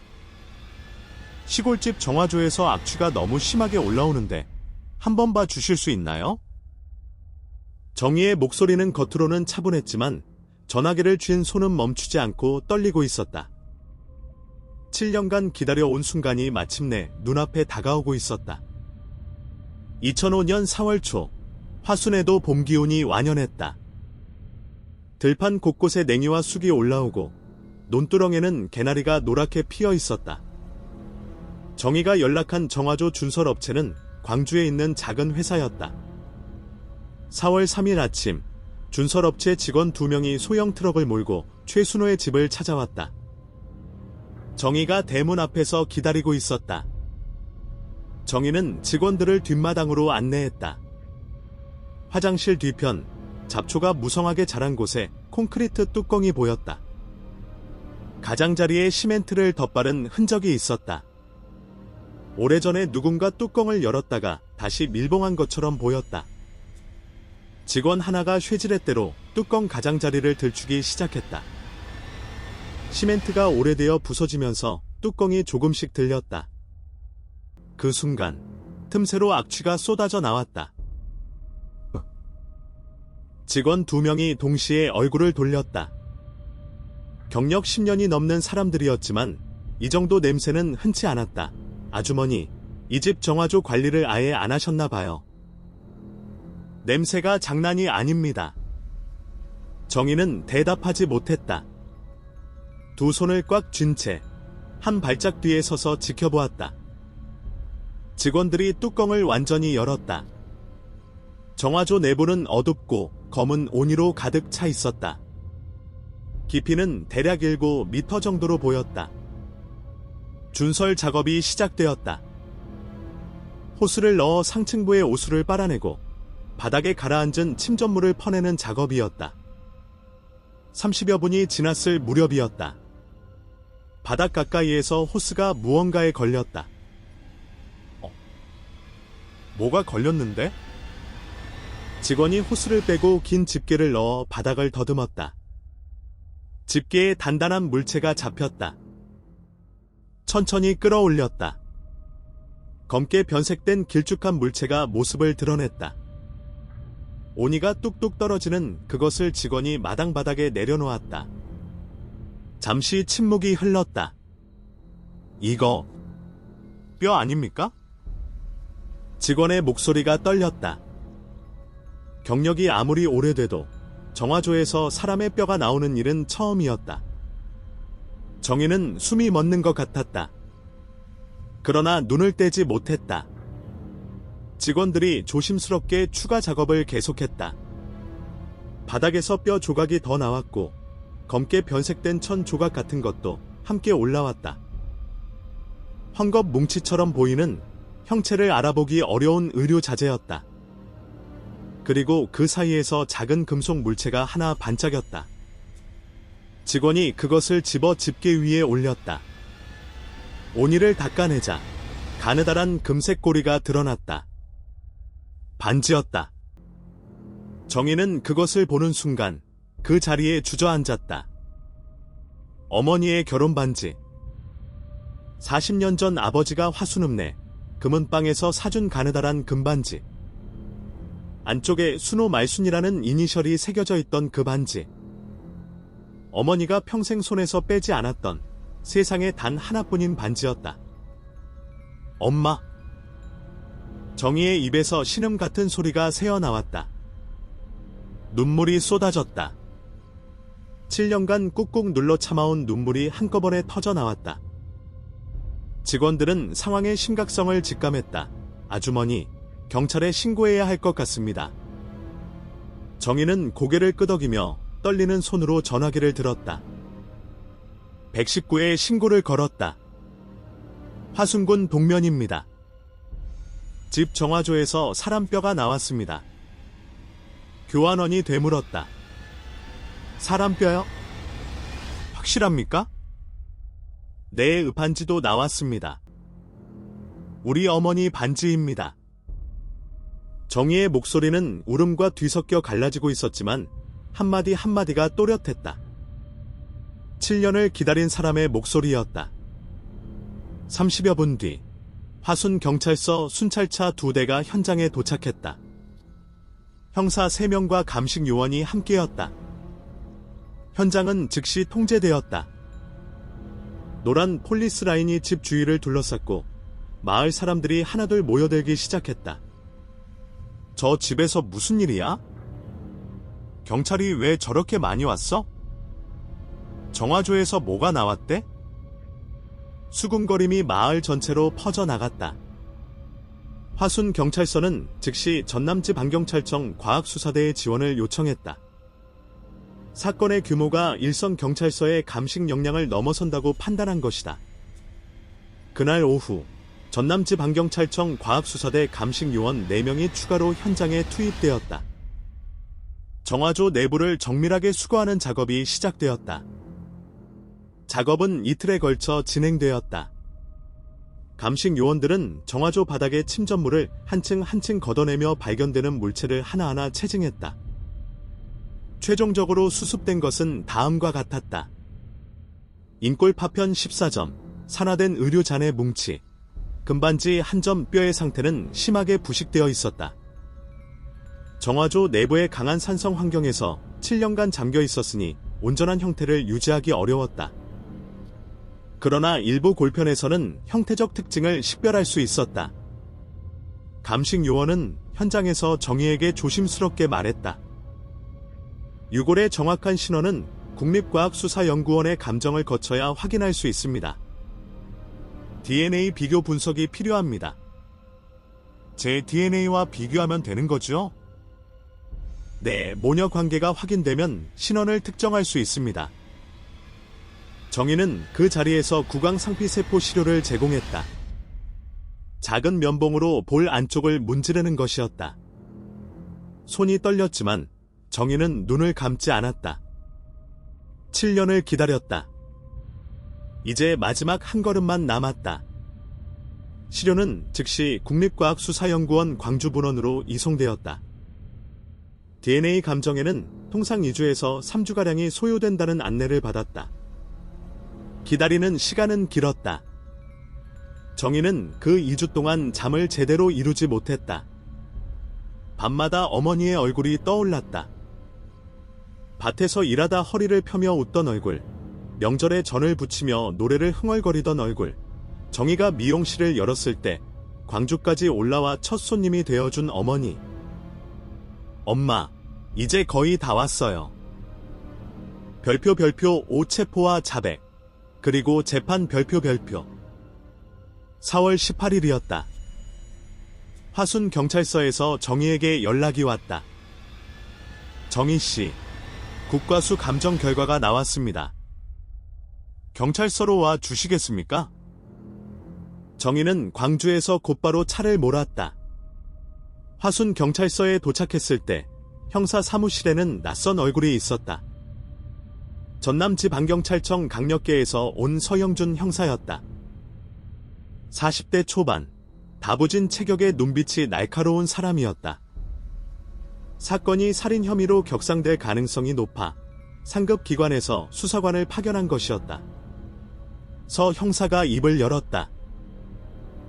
시골집 정화조에서 악취가 너무 심하게 올라오는데 한번 봐 주실 수 있나요? 정희의 목소리는 겉으로는 차분했지만 전화기를 쥔 손은 멈추지 않고 떨리고 있었다. 7년간 기다려온 순간이 마침내 눈앞에 다가오고 있었다. 2005년 4월 초, 화순에도 봄 기온이 완연했다. 들판 곳곳에 냉이와 쑥이 올라오고 논두렁에는 개나리가 노랗게 피어 있었다. 정희가 연락한 정화조 준설업체는 광주에 있는 작은 회사였다. 4월 3일 아침, 준설업체 직원 2명이 소형 트럭을 몰고 최순호의 집을 찾아왔다. 정희가 대문 앞에서 기다리고 있었다. 정희는 직원들을 뒷마당으로 안내했다. 화장실 뒤편, 잡초가 무성하게 자란 곳에 콘크리트 뚜껑이 보였다. 가장자리에 시멘트를 덧바른 흔적이 있었다. 오래전에 누군가 뚜껑을 열었다가 다시 밀봉한 것처럼 보였다. 직원 하나가 쇠지렛대로 뚜껑 가장자리를 들추기 시작했다. 시멘트가 오래되어 부서지면서 뚜껑이 조금씩 들렸다. 그 순간 틈새로 악취가 쏟아져 나왔다. 직원 2명이 동시에 얼굴을 돌렸다. 경력 10년이 넘는 사람들이었지만 이 정도 냄새는 흔치 않았다. 아주머니, 이 집 정화조 관리를 아예 안 하셨나 봐요. 냄새가 장난이 아닙니다. 정희는 대답하지 못했다. 두 손을 꽉 쥔 채 한 발짝 뒤에 서서 지켜보았다. 직원들이 뚜껑을 완전히 열었다. 정화조 내부는 어둡고 검은 온이로 가득 차 있었다. 깊이는 대략 1m 정도로 보였다. 준설 작업이 시작되었다. 호스를 넣어 상층부의 오수를 빨아내고 바닥에 가라앉은 침전물을 퍼내는 작업이었다. 30여 분이 지났을 무렵이었다. 바닥 가까이에서 호스가 무언가에 걸렸다. 뭐가 걸렸는데? 직원이 호스를 빼고 긴 집게를 넣어 바닥을 더듬었다. 집게에 단단한 물체가 잡혔다. 천천히 끌어올렸다. 검게 변색된 길쭉한 물체가 모습을 드러냈다. 온이가 뚝뚝 떨어지는 그것을 직원이 마당 바닥에 내려놓았다. 잠시 침묵이 흘렀다. 이거 뼈 아닙니까? 직원의 목소리가 떨렸다. 경력이 아무리 오래돼도 정화조에서 사람의 뼈가 나오는 일은 처음이었다. 정희는 숨이 멎는 것 같았다. 그러나 눈을 떼지 못했다. 직원들이 조심스럽게 추가 작업을 계속했다. 바닥에서 뼈 조각이 더 나왔고 검게 변색된 천 조각 같은 것도 함께 올라왔다. 헝겊 뭉치처럼 보이는 형체를 알아보기 어려운 의료 자재였다. 그리고 그 사이에서 작은 금속 물체가 하나 반짝였다. 직원이 그것을 집어 집게 위에 올렸다. 온이를 닦아내자 가느다란 금색 고리가 드러났다. 반지였다. 정희는 그것을 보는 순간 그 자리에 주저앉았다. 어머니의 결혼 반지. 40년 전 아버지가 화순읍내 금은방에서 사준 가느다란 금반지. 안쪽에 순호 말순이라는 이니셜이 새겨져 있던 그 반지. 어머니가 평생 손에서 빼지 않았던 세상에 단 하나뿐인 반지였다. 엄마. 정희의 입에서 신음 같은 소리가 새어나왔다. 눈물이 쏟아졌다. 7년간 꾹꾹 눌러 참아온 눈물이 한꺼번에 터져 나왔다. 직원들은 상황의 심각성을 직감했다. 아주머니, 경찰에 신고해야 할 것 같습니다. 정희는 고개를 끄덕이며 떨리는 손으로 전화기를 들었다. 119에 신고를 걸었다. 화순군 동면입니다. 집 정화조에서 사람뼈가 나왔습니다. 교환원이 되물었다. 사람뼈요? 확실합니까? 네, 반지도 나왔습니다. 우리 어머니 반지입니다. 정희의 목소리는 울음과 뒤섞여 갈라지고 있었지만 한마디 한마디가 또렷했다. 7년을 기다린 사람의 목소리였다. 30여 분 뒤 화순 경찰서 순찰차 2대가 현장에 도착했다. 형사 3명과 감식 요원이 함께였다. 현장은 즉시 통제되었다. 노란 폴리스 라인이 집 주위를 둘러쌌고 마을 사람들이 하나둘 모여들기 시작했다. 저 집에서 무슨 일이야? 경찰이 왜 저렇게 많이 왔어? 정화조에서 뭐가 나왔대? 수군거림이 마을 전체로 퍼져나갔다. 화순 경찰서는 즉시 전남지방경찰청 과학수사대의 지원을 요청했다. 사건의 규모가 일선 경찰서의 감식 역량을 넘어선다고 판단한 것이다. 그날 오후 전남지방경찰청 과학수사대 감식 요원 4명이 추가로 현장에 투입되었다. 정화조 내부를 정밀하게 수거하는 작업이 시작되었다. 작업은 이틀에 걸쳐 진행되었다. 감식 요원들은 정화조 바닥의 침전물을 한 층 한 층 걷어내며 발견되는 물체를 하나하나 체증했다. 최종적으로 수습된 것은 다음과 같았다. 인골 파편 14점, 산화된 의료잔의 뭉치, 금반지 1점 뼈의 상태는 심하게 부식되어 있었다. 정화조 내부의 강한 산성 환경에서 7년간 잠겨 있었으니 온전한 형태를 유지하기 어려웠다. 그러나 일부 골편에서는 형태적 특징을 식별할 수 있었다. 감식 요원은 현장에서 정희에게 조심스럽게 말했다. 유골의 정확한 신원은 국립과학수사연구원의 감정을 거쳐야 확인할 수 있습니다. DNA 비교 분석이 필요합니다. 제 DNA와 비교하면 되는 거죠? 네, 모녀 관계가 확인되면 신원을 특정할 수 있습니다. 정희는 그 자리에서 구강상피세포 시료를 제공했다. 작은 면봉으로 볼 안쪽을 문지르는 것이었다. 손이 떨렸지만 정희는 눈을 감지 않았다. 7년을 기다렸다. 이제 마지막 한 걸음만 남았다. 시료는 즉시 국립과학수사연구원 광주분원으로 이송되었다. DNA 감정에는 통상 2주에서 3주가량이 소요된다는 안내를 받았다. 기다리는 시간은 길었다. 정희는 그 2주 동안 잠을 제대로 이루지 못했다. 밤마다 어머니의 얼굴이 떠올랐다. 밭에서 일하다 허리를 펴며 웃던 얼굴, 명절에 전을 부치며 노래를 흥얼거리던 얼굴, 정희가 미용실을 열었을 때 광주까지 올라와 첫 손님이 되어준 어머니. 엄마, 이제 거의 다 왔어요. 별표 오체포와 자백, 그리고 재판 별표. 4월 18일이었다. 화순 경찰서에서 정희에게 연락이 왔다. 정희 씨, 국과수 감정 결과가 나왔습니다. 경찰서로 와 주시겠습니까? 정희는 광주에서 곧바로 차를 몰았다. 화순 경찰서에 도착했을 때 형사 사무실에는 낯선 얼굴이 있었다. 전남지방경찰청 강력계에서 온 서영준 형사였다. 40대 초반, 다부진 체격의 눈빛이 날카로운 사람이었다. 사건이 살인 혐의로 격상될 가능성이 높아 상급 기관에서 수사관을 파견한 것이었다. 서 형사가 입을 열었다.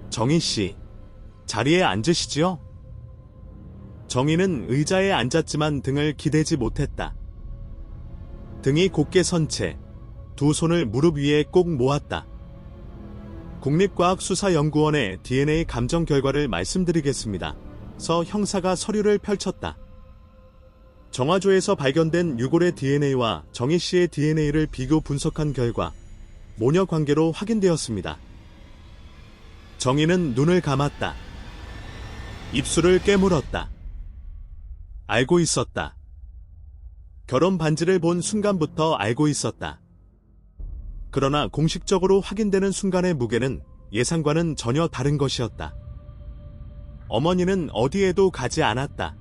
정희 씨, 자리에 앉으시지요? 정희는 의자에 앉았지만 등을 기대지 못했다. 등이 곧게 선 채 두 손을 무릎 위에 꼭 모았다. 국립과학수사연구원의 DNA 감정 결과를 말씀드리겠습니다. 서 형사가 서류를 펼쳤다. 정화조에서 발견된 유골의 DNA와 정희 씨의 DNA를 비교 분석한 결과 모녀 관계로 확인되었습니다. 정희는 눈을 감았다. 입술을 깨물었다. 알고 있었다. 결혼 반지를 본 순간부터 알고 있었다. 그러나 공식적으로 확인되는 순간의 무게는 예상과는 전혀 다른 것이었다. 어머니는 어디에도 가지 않았다.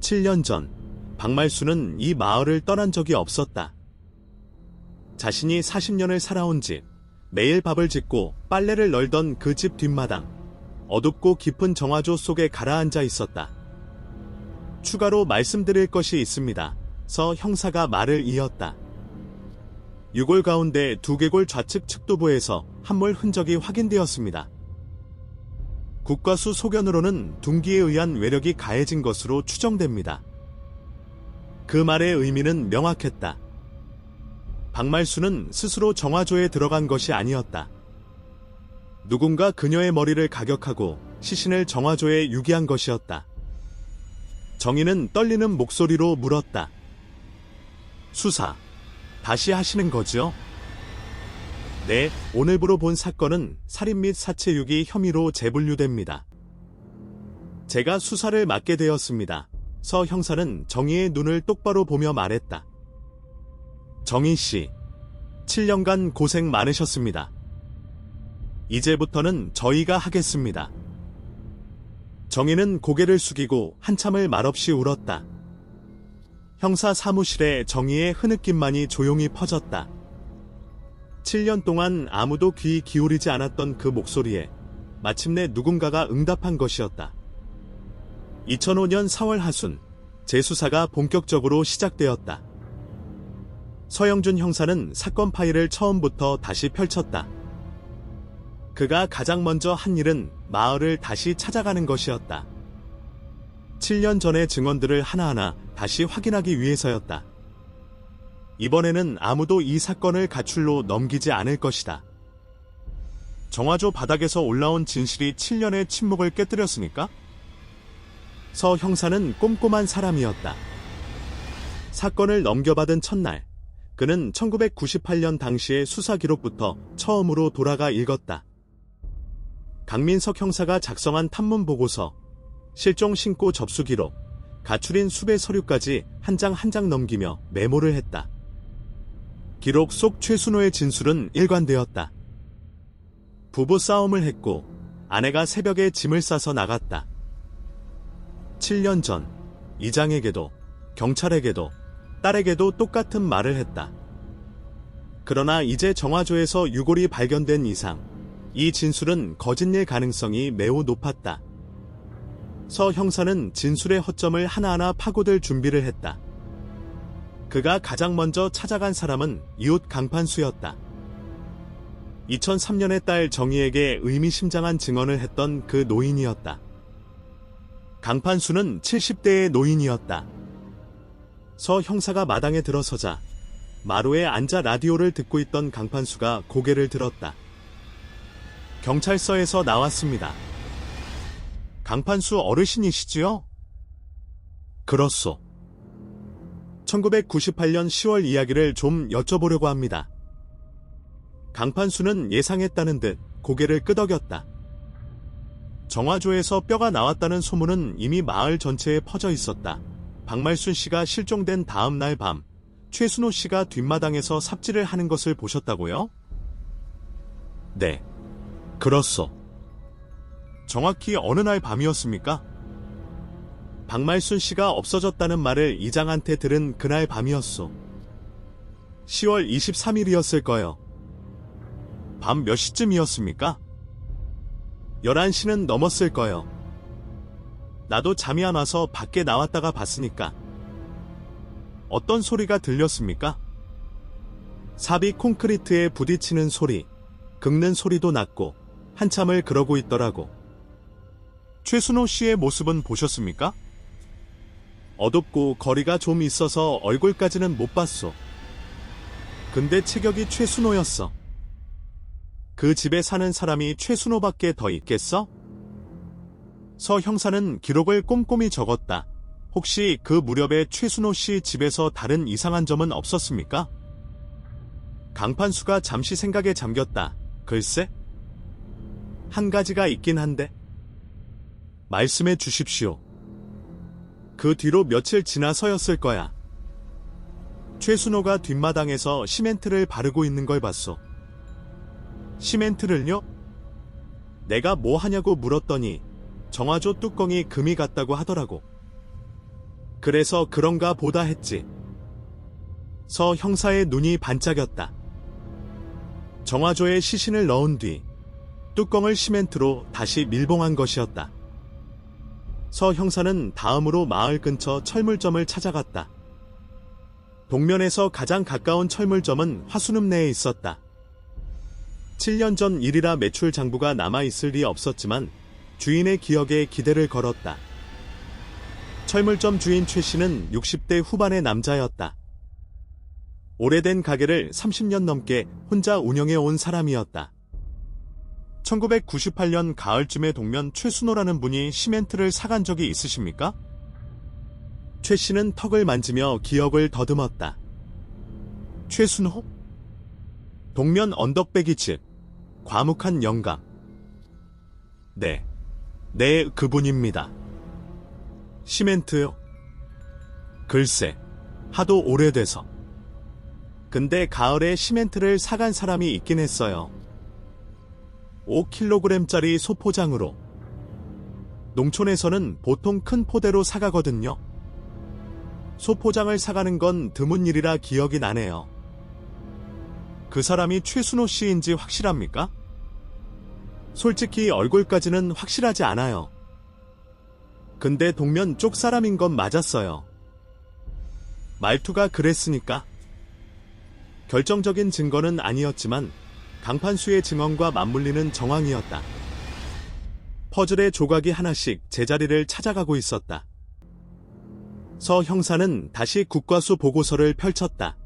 7년 전 박말수는 이 마을을 떠난 적이 없었다. 자신이 40년을 살아온 집, 매일 밥을 짓고 빨래를 널던 그 집 뒷마당, 어둡고 깊은 정화조 속에 가라앉아 있었다. 추가로 말씀드릴 것이 있습니다. 서 형사가 말을 이었다. 유골 가운데 두개골 좌측 측두부에서 함몰 흔적이 확인되었습니다. 국과수 소견으로는 둔기에 의한 외력이 가해진 것으로 추정됩니다. 그 말의 의미는 명확했다. 박말수는 스스로 정화조에 들어간 것이 아니었다. 누군가 그녀의 머리를 가격하고 시신을 정화조에 유기한 것이었다. 정희는 떨리는 목소리로 물었다. 수사, 다시 하시는 거지요? 네, 오늘부로 본 사건은 살인 및 사체 유기 혐의로 재분류됩니다. 제가 수사를 맡게 되었습니다. 서 형사는 정희의 눈을 똑바로 보며 말했다. 정희 씨, 7년간 고생 많으셨습니다. 이제부터는 저희가 하겠습니다. 정희는 고개를 숙이고 한참을 말없이 울었다. 형사 사무실에 정희의 흐느낌만이 조용히 퍼졌다. 7년 동안 아무도 귀 기울이지 않았던 그 목소리에 마침내 누군가가 응답한 것이었다. 2005년 4월 하순, 재수사가 본격적으로 시작되었다. 서영준 형사는 사건 파일을 처음부터 다시 펼쳤다. 그가 가장 먼저 한 일은 마을을 다시 찾아가는 것이었다. 7년 전의 증언들을 하나하나 다시 확인하기 위해서였다. 이번에는 아무도 이 사건을 가출로 넘기지 않을 것이다. 정화조 바닥에서 올라온 진실이 7년의 침묵을 깨뜨렸으니까? 서 형사는 꼼꼼한 사람이었다. 사건을 넘겨받은 첫날, 그는 1998년 당시의 수사 기록부터 처음으로 돌아가 읽었다. 강민석 형사가 작성한 탐문 보고서, 실종 신고 접수 기록, 가출인 수배 서류까지 한 장 한 장 넘기며 메모를 했다. 기록 속 최순호의 진술은 일관되었다. 부부 싸움을 했고 아내가 새벽에 짐을 싸서 나갔다. 7년 전 이장에게도 경찰에게도 딸에게도 똑같은 말을 했다. 그러나 이제 정화조에서 유골이 발견된 이상 이 진술은 거짓일 가능성이 매우 높았다. 서 형사는 진술의 허점을 하나하나 파고들 준비를 했다. 그가 가장 먼저 찾아간 사람은 이웃 강판수였다. 2003년에 딸 정희에게 의미심장한 증언을 했던 그 노인이었다. 강판수는 70대의 노인이었다. 서 형사가 마당에 들어서자 마루에 앉아 라디오를 듣고 있던 강판수가 고개를 들었다. 경찰서에서 나왔습니다. 강판수 어르신이시지요? 그렇소. 1998년 10월 이야기를 좀 여쭤보려고 합니다. 강판수는 예상했다는 듯 고개를 끄덕였다. 정화조에서 뼈가 나왔다는 소문은 이미 마을 전체에 퍼져 있었다. 박말순 씨가 실종된 다음 날 밤, 최순호 씨가 뒷마당에서 삽질을 하는 것을 보셨다고요? 네, 그렇소. 정확히 어느 날 밤이었습니까? 박말순 씨가 없어졌다는 말을 이장한테 들은 그날 밤이었소. 10월 23일이었을 거요. 밤 몇 시쯤이었습니까? 11시는 넘었을 거요. 나도 잠이 안 와서 밖에 나왔다가 봤으니까. 어떤 소리가 들렸습니까? 삽이 콘크리트에 부딪히는 소리, 긁는 소리도 났고 한참을 그러고 있더라고. 최순호 씨의 모습은 보셨습니까? 어둡고 거리가 좀 있어서 얼굴까지는 못 봤소. 근데 체격이 최순호였어. 그 집에 사는 사람이 최순호밖에 더 있겠어? 서 형사는 기록을 꼼꼼히 적었다. 혹시 그 무렵에 최순호 씨 집에서 다른 이상한 점은 없었습니까? 강판수가 잠시 생각에 잠겼다. 글쎄? 한 가지가 있긴 한데. 말씀해 주십시오. 그 뒤로 며칠 지나서였을 거야. 최순호가 뒷마당에서 시멘트를 바르고 있는 걸 봤소. 시멘트를요? 내가 뭐 하냐고 물었더니 정화조 뚜껑이 금이 같다고 하더라고. 그래서 그런가 보다 했지. 서 형사의 눈이 반짝였다. 정화조에 시신을 넣은 뒤 뚜껑을 시멘트로 다시 밀봉한 것이었다. 서 형사는 다음으로 마을 근처 철물점을 찾아갔다. 동면에서 가장 가까운 철물점은 화순읍 내에 있었다. 7년 전 일이라 매출 장부가 남아있을 리 없었지만 주인의 기억에 기대를 걸었다. 철물점 주인 최 씨는 60대 후반의 남자였다. 오래된 가게를 30년 넘게 혼자 운영해 온 사람이었다. 1998년 가을쯤에 동면 최순호라는 분이 시멘트를 사간 적이 있으십니까? 최 씨는 턱을 만지며 기억을 더듬었다. 최순호? 동면 언덕배기 집, 과묵한 영감. 네, 그분입니다. 시멘트요? 글쎄, 하도 오래돼서. 근데 가을에 시멘트를 사간 사람이 있긴 했어요. 5kg짜리 소포장으로. 농촌에서는 보통 큰 포대로 사가거든요. 소포장을 사가는 건 드문 일이라 기억이 나네요. 그 사람이 최순호 씨인지 확실합니까? 솔직히 얼굴까지는 확실하지 않아요. 근데 동면 쪽 사람인 건 맞았어요. 말투가 그랬으니까. 결정적인 증거는 아니었지만 강판수의 증언과 맞물리는 정황이었다. 퍼즐의 조각이 하나씩 제자리를 찾아가고 있었다. 서 형사는 다시 국과수 보고서를 펼쳤다.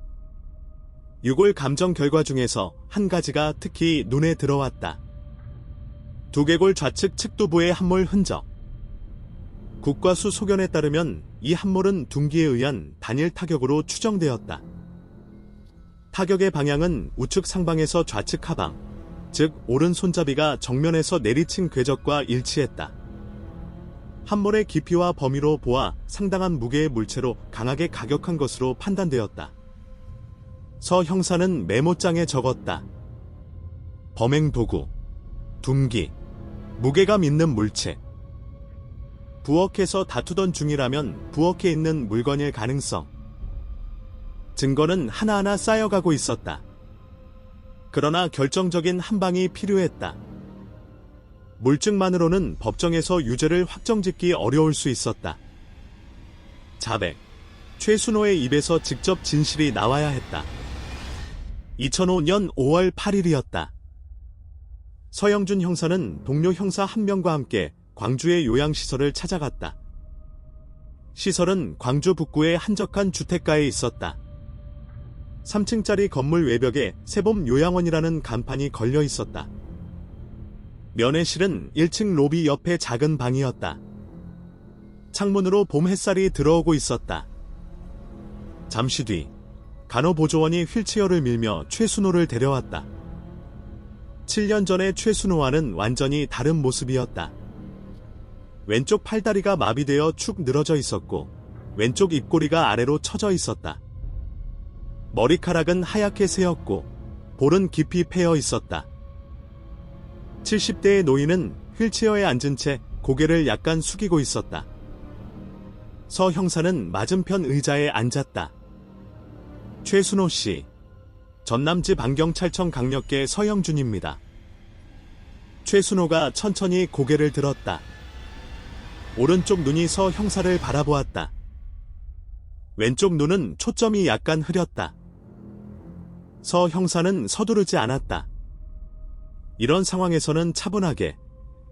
6월 감정 결과 중에서 한 가지가 특히 눈에 들어왔다. 두개골 좌측 측두부의 함몰 흔적. 국과수 소견에 따르면 이 함몰은 둔기에 의한 단일 타격으로 추정되었다. 타격의 방향은 우측 상방에서 좌측 하방, 즉 오른손잡이가 정면에서 내리친 궤적과 일치했다. 함몰의 깊이와 범위로 보아 상당한 무게의 물체로 강하게 가격한 것으로 판단되었다. 서 형사는 메모장에 적었다. 범행 도구, 둔기, 무게감 있는 물체. 부엌에서 다투던 중이라면 부엌에 있는 물건일 가능성. 증거는 하나하나 쌓여가고 있었다. 그러나 결정적인 한 방이 필요했다. 물증만으로는 법정에서 유죄를 확정짓기 어려울 수 있었다. 자백. 최순호의 입에서 직접 진실이 나와야 했다. 2005년 5월 8일이었다. 서영준 형사는 동료 형사 한 명과 함께 광주의 요양시설을 찾아갔다. 시설은 광주 북구의 한적한 주택가에 있었다. 3층짜리 건물 외벽에 세봄 요양원이라는 간판이 걸려 있었다. 면회실은 1층 로비 옆에 작은 방이었다. 창문으로 봄 햇살이 들어오고 있었다. 잠시 뒤 간호보조원이 휠체어를 밀며 최순호를 데려왔다. 7년 전의 최순호와는 완전히 다른 모습이었다. 왼쪽 팔다리가 마비되어 축 늘어져 있었고 왼쪽 입꼬리가 아래로 처져 있었다. 머리카락은 하얗게 새었고 볼은 깊이 패여 있었다. 70대의 노인은 휠체어에 앉은 채 고개를 약간 숙이고 있었다. 서 형사는 맞은편 의자에 앉았다. 최순호 씨, 전남지 반경찰청 강력계 서영준입니다. 최순호가 천천히 고개를 들었다. 오른쪽 눈이 서 형사를 바라보았다. 왼쪽 눈은 초점이 약간 흐렸다. 서 형사는 서두르지 않았다. 이런 상황에서는 차분하게,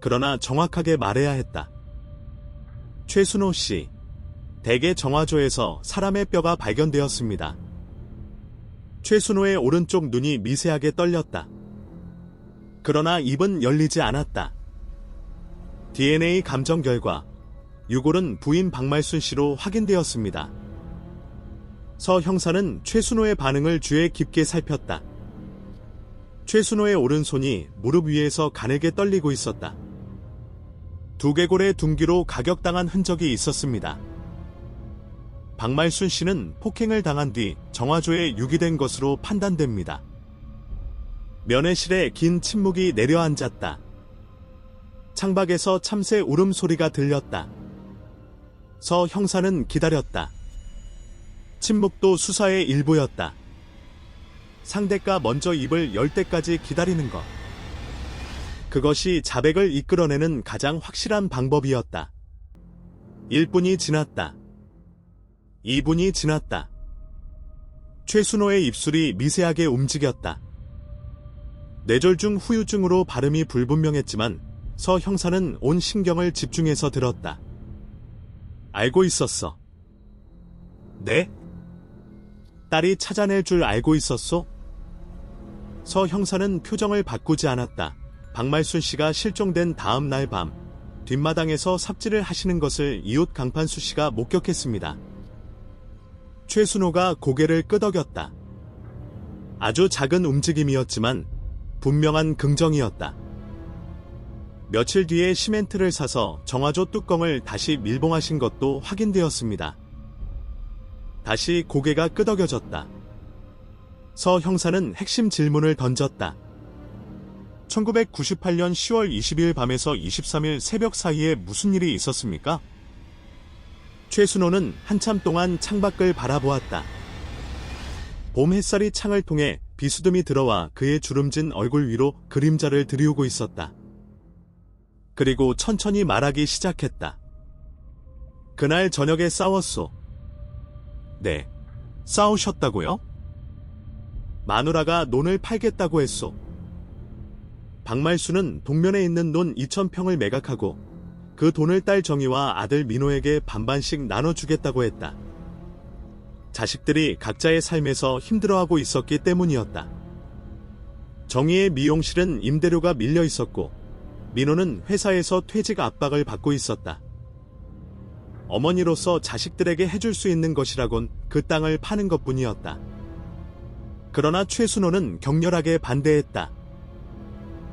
그러나 정확하게 말해야 했다. 최순호 씨, 대개 정화조에서 사람의 뼈가 발견되었습니다. 최순호의 오른쪽 눈이 미세하게 떨렸다. 그러나 입은 열리지 않았다. DNA 감정 결과 유골은 부인 박말순 씨로 확인되었습니다. 서 형사는 최순호의 반응을 주의 깊게 살폈다. 최순호의 오른손이 무릎 위에서 가늘게 떨리고 있었다. 두개골의 둔기로 가격당한 흔적이 있었습니다. 박말순 씨는 폭행을 당한 뒤 정화조에 유기된 것으로 판단됩니다. 면회실에 긴 침묵이 내려앉았다. 창밖에서 참새 울음소리가 들렸다. 서 형사는 기다렸다. 침묵도 수사의 일부였다. 상대가 먼저 입을 열 때까지 기다리는 것. 그것이 자백을 이끌어내는 가장 확실한 방법이었다. 1분이 지났다. 2분이 지났다. 최순호의 입술이 미세하게 움직였다. 뇌졸중 후유증으로 발음이 불분명했지만 서 형사는 온 신경을 집중해서 들었다. 알고 있었어. 네? 딸이 찾아낼 줄 알고 있었소? 서 형사는 표정을 바꾸지 않았다. 박말순 씨가 실종된 다음 날 밤, 뒷마당에서 삽질을 하시는 것을 이웃 강판수 씨가 목격했습니다. 최순호가 고개를 끄덕였다. 아주 작은 움직임이었지만 분명한 긍정이었다. 며칠 뒤에 시멘트를 사서 정화조 뚜껑을 다시 밀봉하신 것도 확인되었습니다. 다시 고개가 끄덕여졌다. 서 형사는 핵심 질문을 던졌다. 1998년 10월 20일 밤에서 23일 새벽 사이에 무슨 일이 있었습니까? 최순호는 한참 동안 창밖을 바라보았다. 봄 햇살이 창을 통해 비스듬히 들어와 그의 주름진 얼굴 위로 그림자를 드리우고 있었다. 그리고 천천히 말하기 시작했다. 그날 저녁에 싸웠소. 네, 싸우셨다고요? 마누라가 논을 팔겠다고 했소. 박말순은 동면에 있는 논 2,000평을 매각하고 그 돈을 딸 정희와 아들 민호에게 반반씩 나눠주겠다고 했다. 자식들이 각자의 삶에서 힘들어하고 있었기 때문이었다. 정희의 미용실은 임대료가 밀려 있었고 민호는 회사에서 퇴직 압박을 받고 있었다. 어머니로서 자식들에게 해줄 수 있는 것이라곤 그 땅을 파는 것뿐이었다. 그러나 최순호는 격렬하게 반대했다.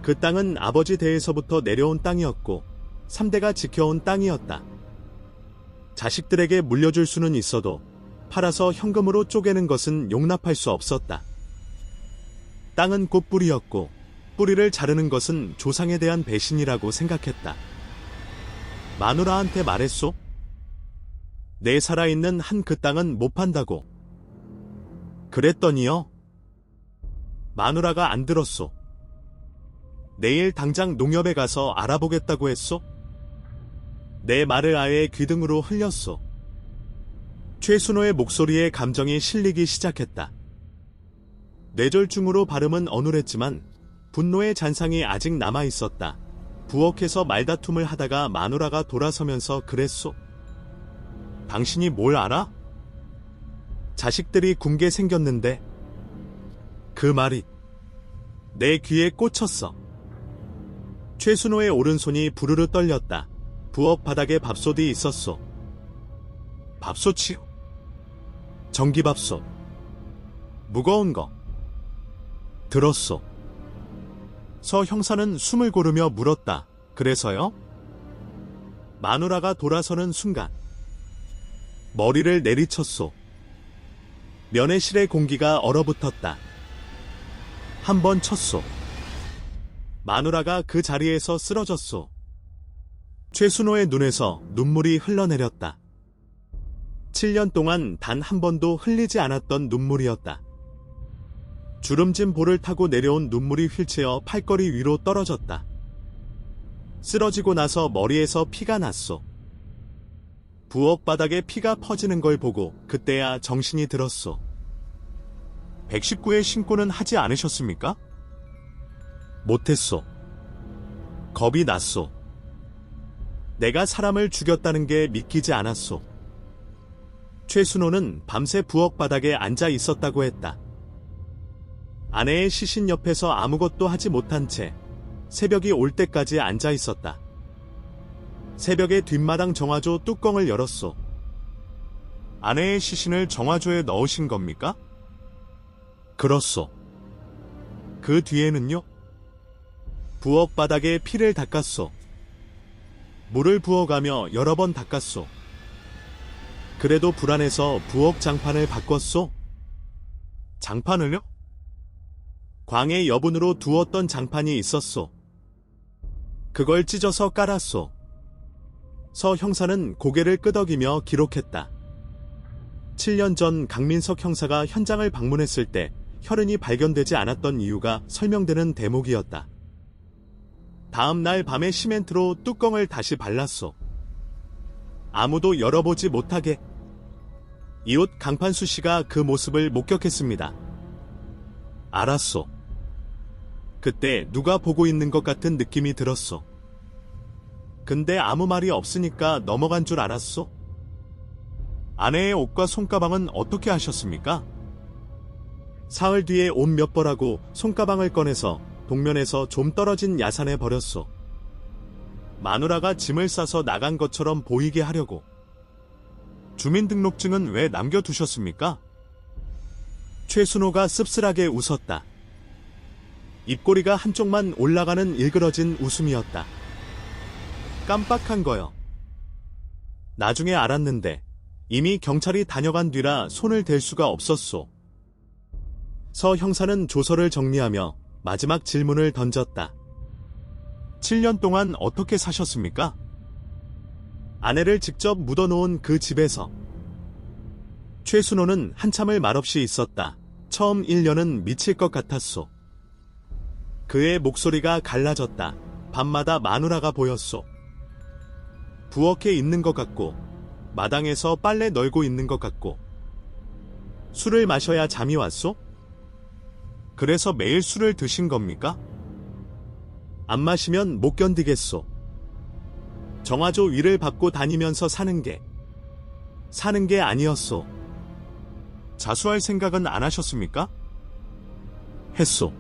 그 땅은 아버지 대에서부터 내려온 땅이었고 3대가 지켜온 땅이었다. 자식들에게 물려줄 수는 있어도 팔아서 현금으로 쪼개는 것은 용납할 수 없었다. 땅은 곧 뿌리였고 뿌리를 자르는 것은 조상에 대한 배신이라고 생각했다. 마누라한테 말했소? 내 살아있는 한 그 땅은 못 판다고. 그랬더니요. 마누라가 안 들었소. 내일 당장 농협에 가서 알아보겠다고 했소? 내 말을 아예 귀등으로 흘렸소. 최순호의 목소리에 감정이 실리기 시작했다. 뇌졸중으로 발음은 어눌했지만 분노의 잔상이 아직 남아있었다. 부엌에서 말다툼을 하다가 마누라가 돌아서면서 그랬소. 당신이 뭘 알아? 자식들이 굶게 생겼는데. 그 말이 내 귀에 꽂혔어. 최순호의 오른손이 부르르 떨렸다. 부엌 바닥에 밥솥이 있었소. 밥솥이요? 전기밥솥. 무거운 거. 들었소. 서 형사는 숨을 고르며 물었다. 그래서요? 마누라가 돌아서는 순간 머리를 내리쳤소. 면회실의 공기가 얼어붙었다. 한 번 쳤소. 마누라가 그 자리에서 쓰러졌소. 최순호의 눈에서 눈물이 흘러내렸다. 7년 동안 단 한 번도 흘리지 않았던 눈물이었다. 주름진 볼을 타고 내려온 눈물이 휠체어 팔걸이 위로 떨어졌다. 쓰러지고 나서 머리에서 피가 났소. 부엌 바닥에 피가 퍼지는 걸 보고 그때야 정신이 들었소. 119의 신고는 하지 않으셨습니까? 못했소. 겁이 났소. 내가 사람을 죽였다는 게 믿기지 않았소. 최순호는 밤새 부엌 바닥에 앉아 있었다고 했다. 아내의 시신 옆에서 아무것도 하지 못한 채 새벽이 올 때까지 앉아 있었다. 새벽에 뒷마당 정화조 뚜껑을 열었소. 아내의 시신을 정화조에 넣으신 겁니까? 그렇소. 그 뒤에는요? 부엌 바닥에 피를 닦았소. 물을 부어가며 여러 번 닦았소. 그래도 불안해서 부엌 장판을 바꿨소. 장판을요? 광의 여분으로 두었던 장판이 있었소. 그걸 찢어서 깔았소. 서 형사는 고개를 끄덕이며 기록했다. 7년 전 강민석 형사가 현장을 방문했을 때 혈흔이 발견되지 않았던 이유가 설명되는 대목이었다. 다음 날 밤에 시멘트로 뚜껑을 다시 발랐소. 아무도 열어보지 못하게. 이웃 강판수 씨가 그 모습을 목격했습니다. 알았소. 그때 누가 보고 있는 것 같은 느낌이 들었소. 근데 아무 말이 없으니까 넘어간 줄 알았소. 아내의 옷과 손가방은 어떻게 하셨습니까? 사흘 뒤에 옷 몇 벌하고 손가방을 꺼내서 동면에서 좀 떨어진 야산에 버렸소. 마누라가 짐을 싸서 나간 것처럼 보이게 하려고. 주민등록증은 왜 남겨두셨습니까? 최순호가 씁쓸하게 웃었다. 입꼬리가 한쪽만 올라가는 일그러진 웃음이었다. 깜빡한 거요. 나중에 알았는데 이미 경찰이 다녀간 뒤라 손을 댈 수가 없었소. 서 형사는 조서를 정리하며 마지막 질문을 던졌다. 7년 동안 어떻게 사셨습니까? 아내를 직접 묻어놓은 그 집에서. 최순호는 한참을 말없이 있었다. 처음 1년은 미칠 것 같았소. 그의 목소리가 갈라졌다. 밤마다 마누라가 보였소. 부엌에 있는 것 같고 마당에서 빨래 널고 있는 것 같고. 술을 마셔야 잠이 왔소? 그래서 매일 술을 드신 겁니까? 안 마시면 못 견디겠소. 정화조 위를 밟고 다니면서 사는 게 아니었소. 자수할 생각은 안 하셨습니까? 했소.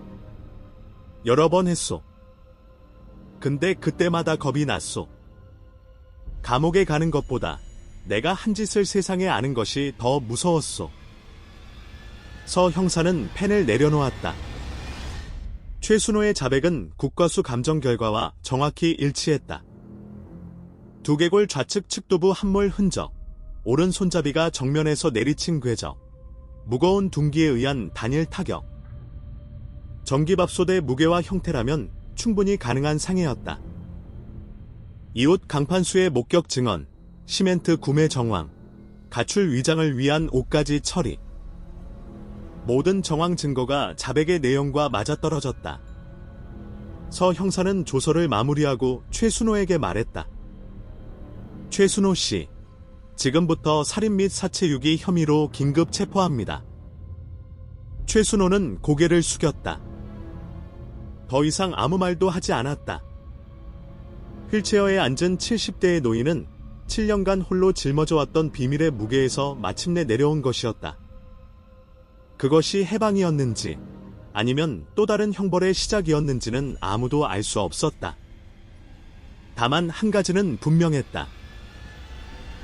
여러 번 했소. 근데 그때마다 겁이 났소. 감옥에 가는 것보다 내가 한 짓을 세상에 아는 것이 더 무서웠소. 서 형사는 펜을 내려놓았다. 최순호의 자백은 국과수 감정 결과와 정확히 일치했다. 두개골 좌측 측두부 함몰 흔적, 오른 손잡이가 정면에서 내리친 궤적, 무거운 둔기에 의한 단일 타격. 전기밥솥의 무게와 형태라면 충분히 가능한 상해였다. 이웃 강판수의 목격 증언, 시멘트 구매 정황, 가출 위장을 위한 옷가지 처리. 모든 정황 증거가 자백의 내용과 맞아떨어졌다. 서 형사는 조서를 마무리하고 최순호에게 말했다. 최순호 씨, 지금부터 살인 및 사체 유기 혐의로 긴급 체포합니다. 최순호는 고개를 숙였다. 더 이상 아무 말도 하지 않았다. 휠체어에 앉은 70대의 노인은 7년간 홀로 짊어져 왔던 비밀의 무게에서 마침내 내려온 것이었다. 그것이 해방이었는지 아니면 또 다른 형벌의 시작이었는지는 아무도 알 수 없었다. 다만 한 가지는 분명했다.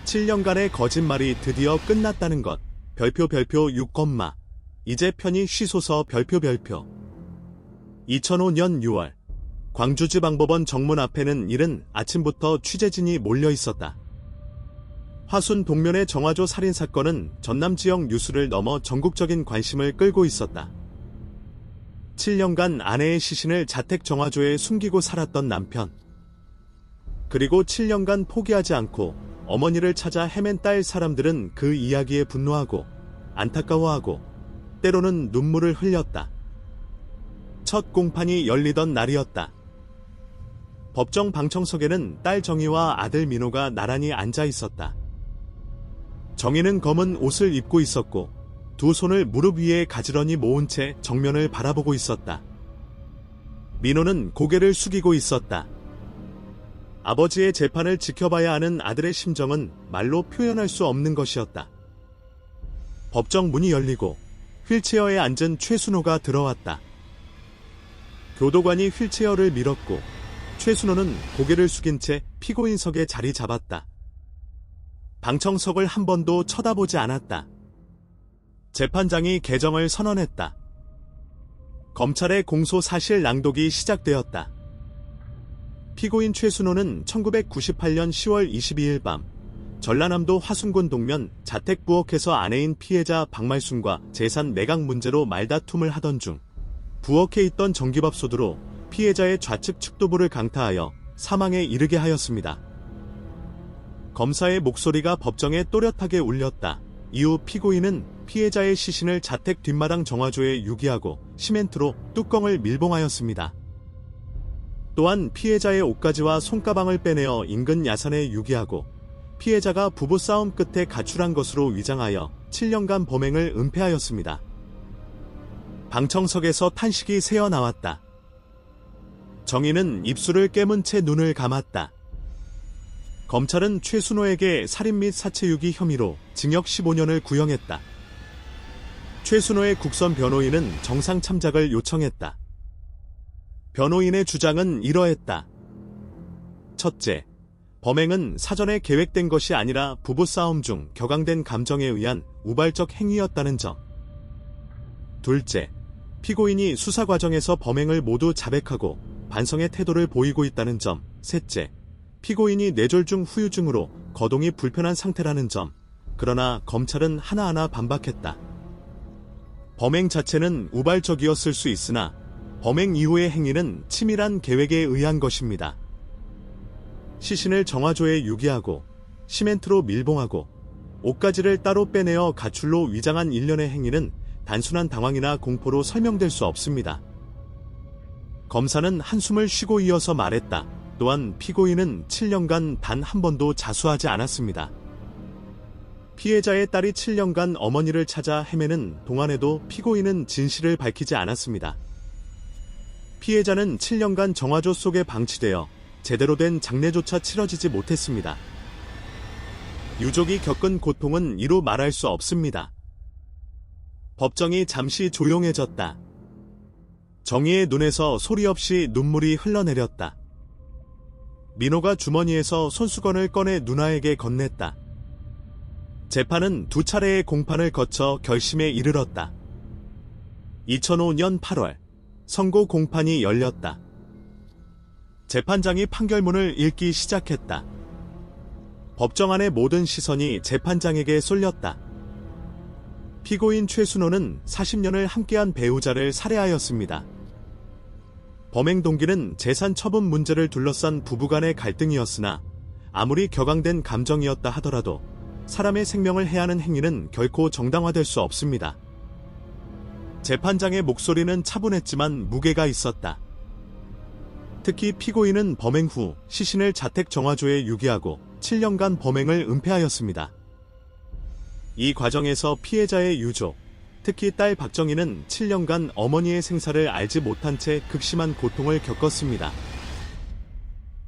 7년간의 거짓말이 드디어 끝났다는 것. 별표 6, 이제 편히 쉬소서 별표. 2005년 6월 광주지방법원 정문 앞에는 이른 아침부터 취재진이 몰려 있었다. 화순 동면의 정화조 살인사건은 전남 지역 뉴스를 넘어 전국적인 관심을 끌고 있었다. 7년간 아내의 시신을 자택 정화조에 숨기고 살았던 남편. 그리고 7년간 포기하지 않고 어머니를 찾아 헤맨 딸. 사람들은 그 이야기에 분노하고 안타까워하고 때로는 눈물을 흘렸다. 첫 공판이 열리던 날이었다. 법정 방청석에는 딸 정희와 아들 민호가 나란히 앉아 있었다. 정희는 검은 옷을 입고 있었고 두 손을 무릎 위에 가지런히 모은 채 정면을 바라보고 있었다. 민호는 고개를 숙이고 있었다. 아버지의 재판을 지켜봐야 하는 아들의 심정은 말로 표현할 수 없는 것이었다. 법정 문이 열리고 휠체어에 앉은 최순호가 들어왔다. 교도관이 휠체어를 밀었고 최순호는 고개를 숙인 채 피고인석에 자리 잡았다. 방청석을 한 번도 쳐다보지 않았다. 재판장이 개정을 선언했다. 검찰의 공소 사실 낭독이 시작되었다. 피고인 최순호는 1998년 10월 22일 밤 전라남도 화순군 동면 자택 부엌에서 아내인 피해자 박말순과 재산 매각 문제로 말다툼을 하던 중 부엌에 있던 전기밥솥으로 피해자의 좌측 측도부를 강타하여 사망에 이르게 하였습니다. 검사의 목소리가 법정에 또렷하게 울렸다. 이후 피고인은 피해자의 시신을 자택 뒷마당 정화조에 유기하고 시멘트로 뚜껑을 밀봉하였습니다. 또한 피해자의 옷가지와 손가방을 빼내어 인근 야산에 유기하고 피해자가 부부싸움 끝에 가출한 것으로 위장하여 7년간 범행을 은폐하였습니다. 방청석에서 탄식이 새어나왔다. 정의는 입술을 깨문 채 눈을 감았다. 검찰은 최순호에게 살인 및 사체유기 혐의로 징역 15년을 구형했다. 최순호의 국선 변호인은 정상 참작을 요청했다. 변호인의 주장은 이러했다. 첫째, 범행은 사전에 계획된 것이 아니라 부부싸움 중 격앙된 감정에 의한 우발적 행위였다는 점. 둘째, 피고인이 수사 과정에서 범행을 모두 자백하고 반성의 태도를 보이고 있다는 점. 셋째, 피고인이 뇌졸중 후유증으로 거동이 불편한 상태라는 점. 그러나 검찰은 하나하나 반박했다. 범행 자체는 우발적이었을 수 있으나 범행 이후의 행위는 치밀한 계획에 의한 것입니다. 시신을 정화조에 유기하고 시멘트로 밀봉하고 옷가지를 따로 빼내어 가출로 위장한 일련의 행위는 단순한 당황이나 공포로 설명될 수 없습니다. 검사는 한숨을 쉬고 이어서 말했다. 또한 피고인은 7년간 단 한 번도 자수하지 않았습니다. 피해자의 딸이 7년간 어머니를 찾아 헤매는 동안에도 피고인은 진실을 밝히지 않았습니다. 피해자는 7년간 정화조 속에 방치되어 제대로 된 장례조차 치러지지 못했습니다. 유족이 겪은 고통은 이루 말할 수 없습니다. 법정이 잠시 조용해졌다. 정의의 눈에서 소리 없이 눈물이 흘러내렸다. 민호가 주머니에서 손수건을 꺼내 누나에게 건넸다. 재판은 두 차례의 공판을 거쳐 결심에 이르렀다. 2005년 8월 선고 공판이 열렸다. 재판장이 판결문을 읽기 시작했다. 법정 안의 모든 시선이 재판장에게 쏠렸다. 피고인 최순호는 40년을 함께한 배우자를 살해하였습니다. 범행 동기는 재산 처분 문제를 둘러싼 부부간의 갈등이었으나 아무리 격앙된 감정이었다 하더라도 사람의 생명을 해하는 행위는 결코 정당화될 수 없습니다. 재판장의 목소리는 차분했지만 무게가 있었다. 특히 피고인은 범행 후 시신을 자택 정화조에 유기하고 7년간 범행을 은폐하였습니다. 이 과정에서 피해자의 유족, 특히 딸 박정희는 7년간 어머니의 생사를 알지 못한 채 극심한 고통을 겪었습니다.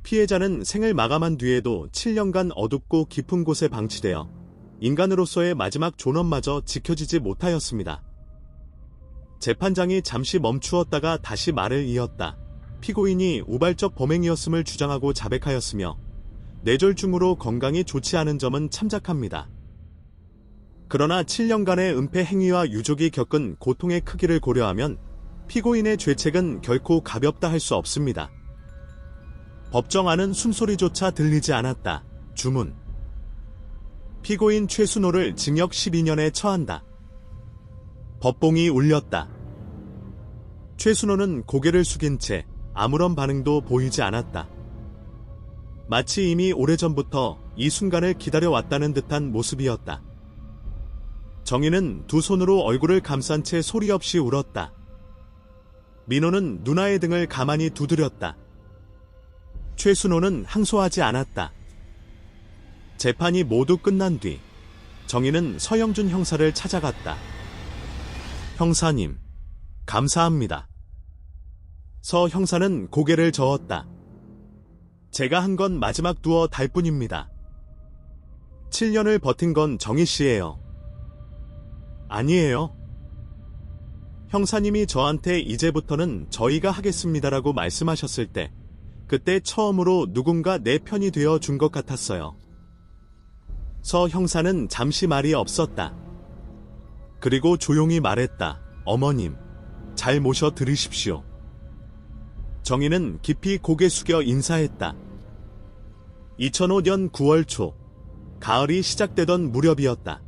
피해자는 생을 마감한 뒤에도 7년간 어둡고 깊은 곳에 방치되어 인간으로서의 마지막 존엄마저 지켜지지 못하였습니다. 재판장이 잠시 멈추었다가 다시 말을 이었다. 피고인이 우발적 범행이었음을 주장하고 자백하였으며 뇌졸중으로 건강이 좋지 않은 점은 참작합니다. 그러나 7년간의 은폐 행위와 유족이 겪은 고통의 크기를 고려하면 피고인의 죄책은 결코 가볍다 할 수 없습니다. 법정 안은 숨소리조차 들리지 않았다. 주문. 피고인 최순호를 징역 12년에 처한다. 법봉이 울렸다. 최순호는 고개를 숙인 채 아무런 반응도 보이지 않았다. 마치 이미 오래전부터 이 순간을 기다려왔다는 듯한 모습이었다. 정희는 두 손으로 얼굴을 감싼 채 소리 없이 울었다. 민호는 누나의 등을 가만히 두드렸다. 최순호는 항소하지 않았다. 재판이 모두 끝난 뒤 정희는 서영준 형사를 찾아갔다. 형사님, 감사합니다. 서 형사는 고개를 저었다. 제가 한 건 마지막 두어 달 뿐입니다. 7년을 버틴 건 정희 씨예요. 아니에요. 형사님이 저한테 이제부터는 저희가 하겠습니다라고 말씀하셨을 때 그때 처음으로 누군가 내 편이 되어 준 것 같았어요. 서 형사는 잠시 말이 없었다. 그리고 조용히 말했다. 어머님, 잘 모셔 드리십시오. 정희는 깊이 고개 숙여 인사했다. 2005년 9월 초, 가을이 시작되던 무렵이었다.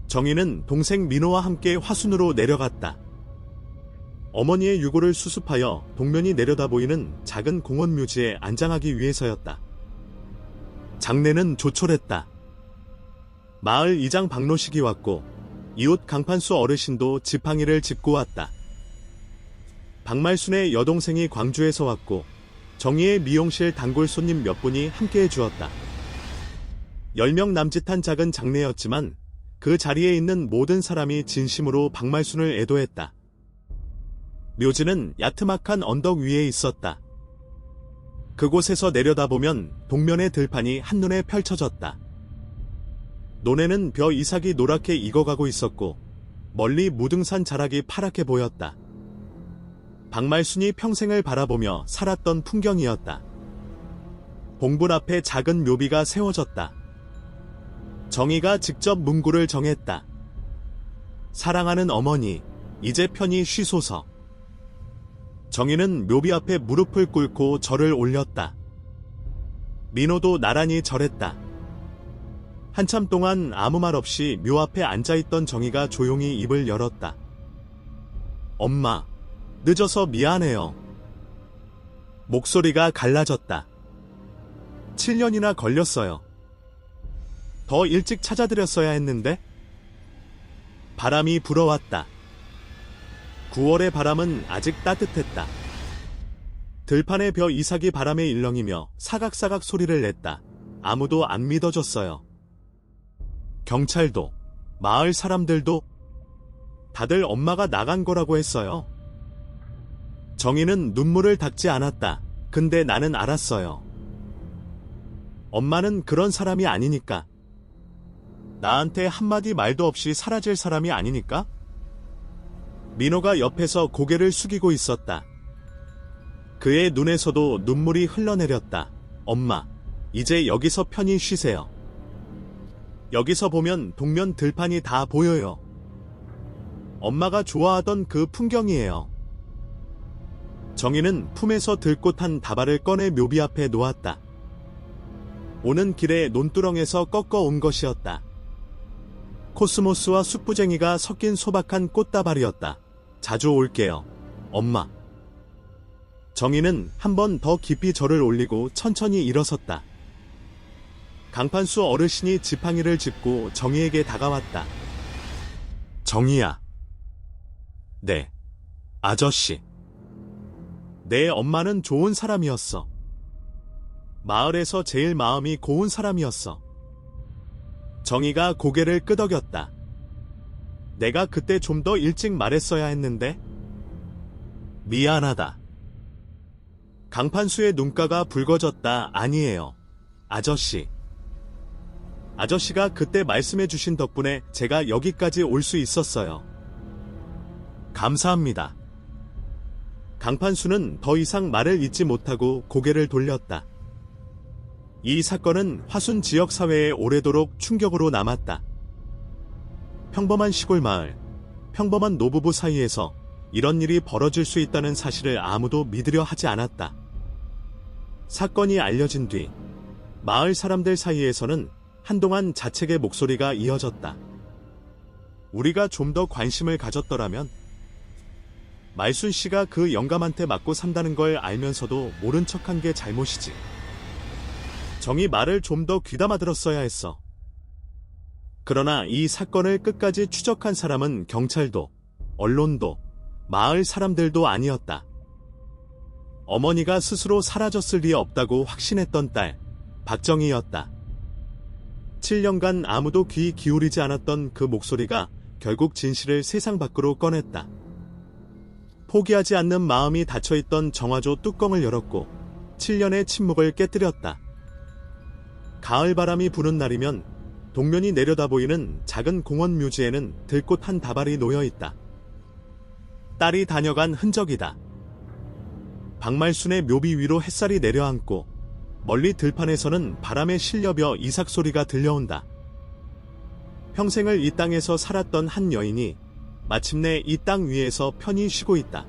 정희는 동생 민호와 함께 화순으로 내려갔다. 어머니의 유골을 수습하여 동면이 내려다 보이는 작은 공원 묘지에 안장하기 위해서였다. 장례는 조촐했다. 마을 이장 박노식이 왔고 이웃 강판수 어르신도 지팡이를 짚고 왔다. 박말순의 여동생이 광주에서 왔고 정희의 미용실 단골 손님 몇 분이 함께해 주었다. 10명 남짓한 작은 장례였지만 그 자리에 있는 모든 사람이 진심으로 박말순을 애도했다. 묘지는 야트막한 언덕 위에 있었다. 그곳에서 내려다보면 동면의 들판이 한눈에 펼쳐졌다. 논에는 벼 이삭이 노랗게 익어가고 있었고 멀리 무등산 자락이 파랗게 보였다. 박말순이 평생을 바라보며 살았던 풍경이었다. 봉분 앞에 작은 묘비가 세워졌다. 정희가 직접 문구를 정했다. 사랑하는 어머니, 이제 편히 쉬소서. 정희는 묘비 앞에 무릎을 꿇고 절을 올렸다. 민호도 나란히 절했다. 한참 동안 아무 말 없이 묘 앞에 앉아있던 정희가 조용히 입을 열었다. 엄마, 늦어서 미안해요. 목소리가 갈라졌다. 7년이나 걸렸어요. 더 일찍 찾아드렸어야 했는데? 바람이 불어왔다. 9월의 바람은 아직 따뜻했다. 들판의 벼 이삭이 바람에 일렁이며 사각사각 소리를 냈다. 아무도 안 믿어줬어요. 경찰도, 마을 사람들도 다들 엄마가 나간 거라고 했어요. 정희는 눈물을 닦지 않았다. 근데 나는 알았어요. 엄마는 그런 사람이 아니니까. 나한테 한마디 말도 없이 사라질 사람이 아니니까? 민호가 옆에서 고개를 숙이고 있었다. 그의 눈에서도 눈물이 흘러내렸다. 엄마, 이제 여기서 편히 쉬세요. 여기서 보면 동면 들판이 다 보여요. 엄마가 좋아하던 그 풍경이에요. 정희는 품에서 들꽃 한 다발을 꺼내 묘비 앞에 놓았다. 오는 길에 논두렁에서 꺾어온 것이었다. 코스모스와 숯부쟁이가 섞인 소박한 꽃다발이었다. 자주 올게요, 엄마. 정희는 한 번 더 깊이 절을 올리고 천천히 일어섰다. 강판수 어르신이 지팡이를 짚고 정희에게 다가왔다. 정희야. 네, 아저씨. 내 엄마는 좋은 사람이었어. 마을에서 제일 마음이 고운 사람이었어. 정희가 고개를 끄덕였다. 내가 그때 좀 더 일찍 말했어야 했는데? 미안하다. 강판수의 눈가가 붉어졌다. 아니에요, 아저씨. 아저씨가 그때 말씀해 주신 덕분에 제가 여기까지 올 수 있었어요. 감사합니다. 강판수는 더 이상 말을 잇지 못하고 고개를 돌렸다. 이 사건은 화순 지역 사회에 오래도록 충격으로 남았다. 평범한 시골 마을, 평범한 노부부 사이에서 이런 일이 벌어질 수 있다는 사실을 아무도 믿으려 하지 않았다. 사건이 알려진 뒤 마을 사람들 사이에서는 한동안 자책의 목소리가 이어졌다. 우리가 좀 더 관심을 가졌더라면, 말순 씨가 그 영감한테 맞고 산다는 걸 알면서도 모른 척한 게 잘못이지. 정희 말을 좀 더 귀담아 들었어야 했어. 그러나 이 사건을 끝까지 추적한 사람은 경찰도, 언론도, 마을 사람들도 아니었다. 어머니가 스스로 사라졌을 리 없다고 확신했던 딸, 박정희였다. 7년간 아무도 귀 기울이지 않았던 그 목소리가 결국 진실을 세상 밖으로 꺼냈다. 포기하지 않는 마음이 닫혀있던 정화조 뚜껑을 열었고 7년의 침묵을 깨뜨렸다. 가을 바람이 부는 날이면 동면이 내려다 보이는 작은 공원 묘지에는 들꽃 한 다발이 놓여있다. 딸이 다녀간 흔적이다. 박말순의 묘비 위로 햇살이 내려앉고 멀리 들판에서는 바람에 실려벼 이삭 소리가 들려온다. 평생을 이 땅에서 살았던 한 여인이 마침내 이 땅 위에서 편히 쉬고 있다.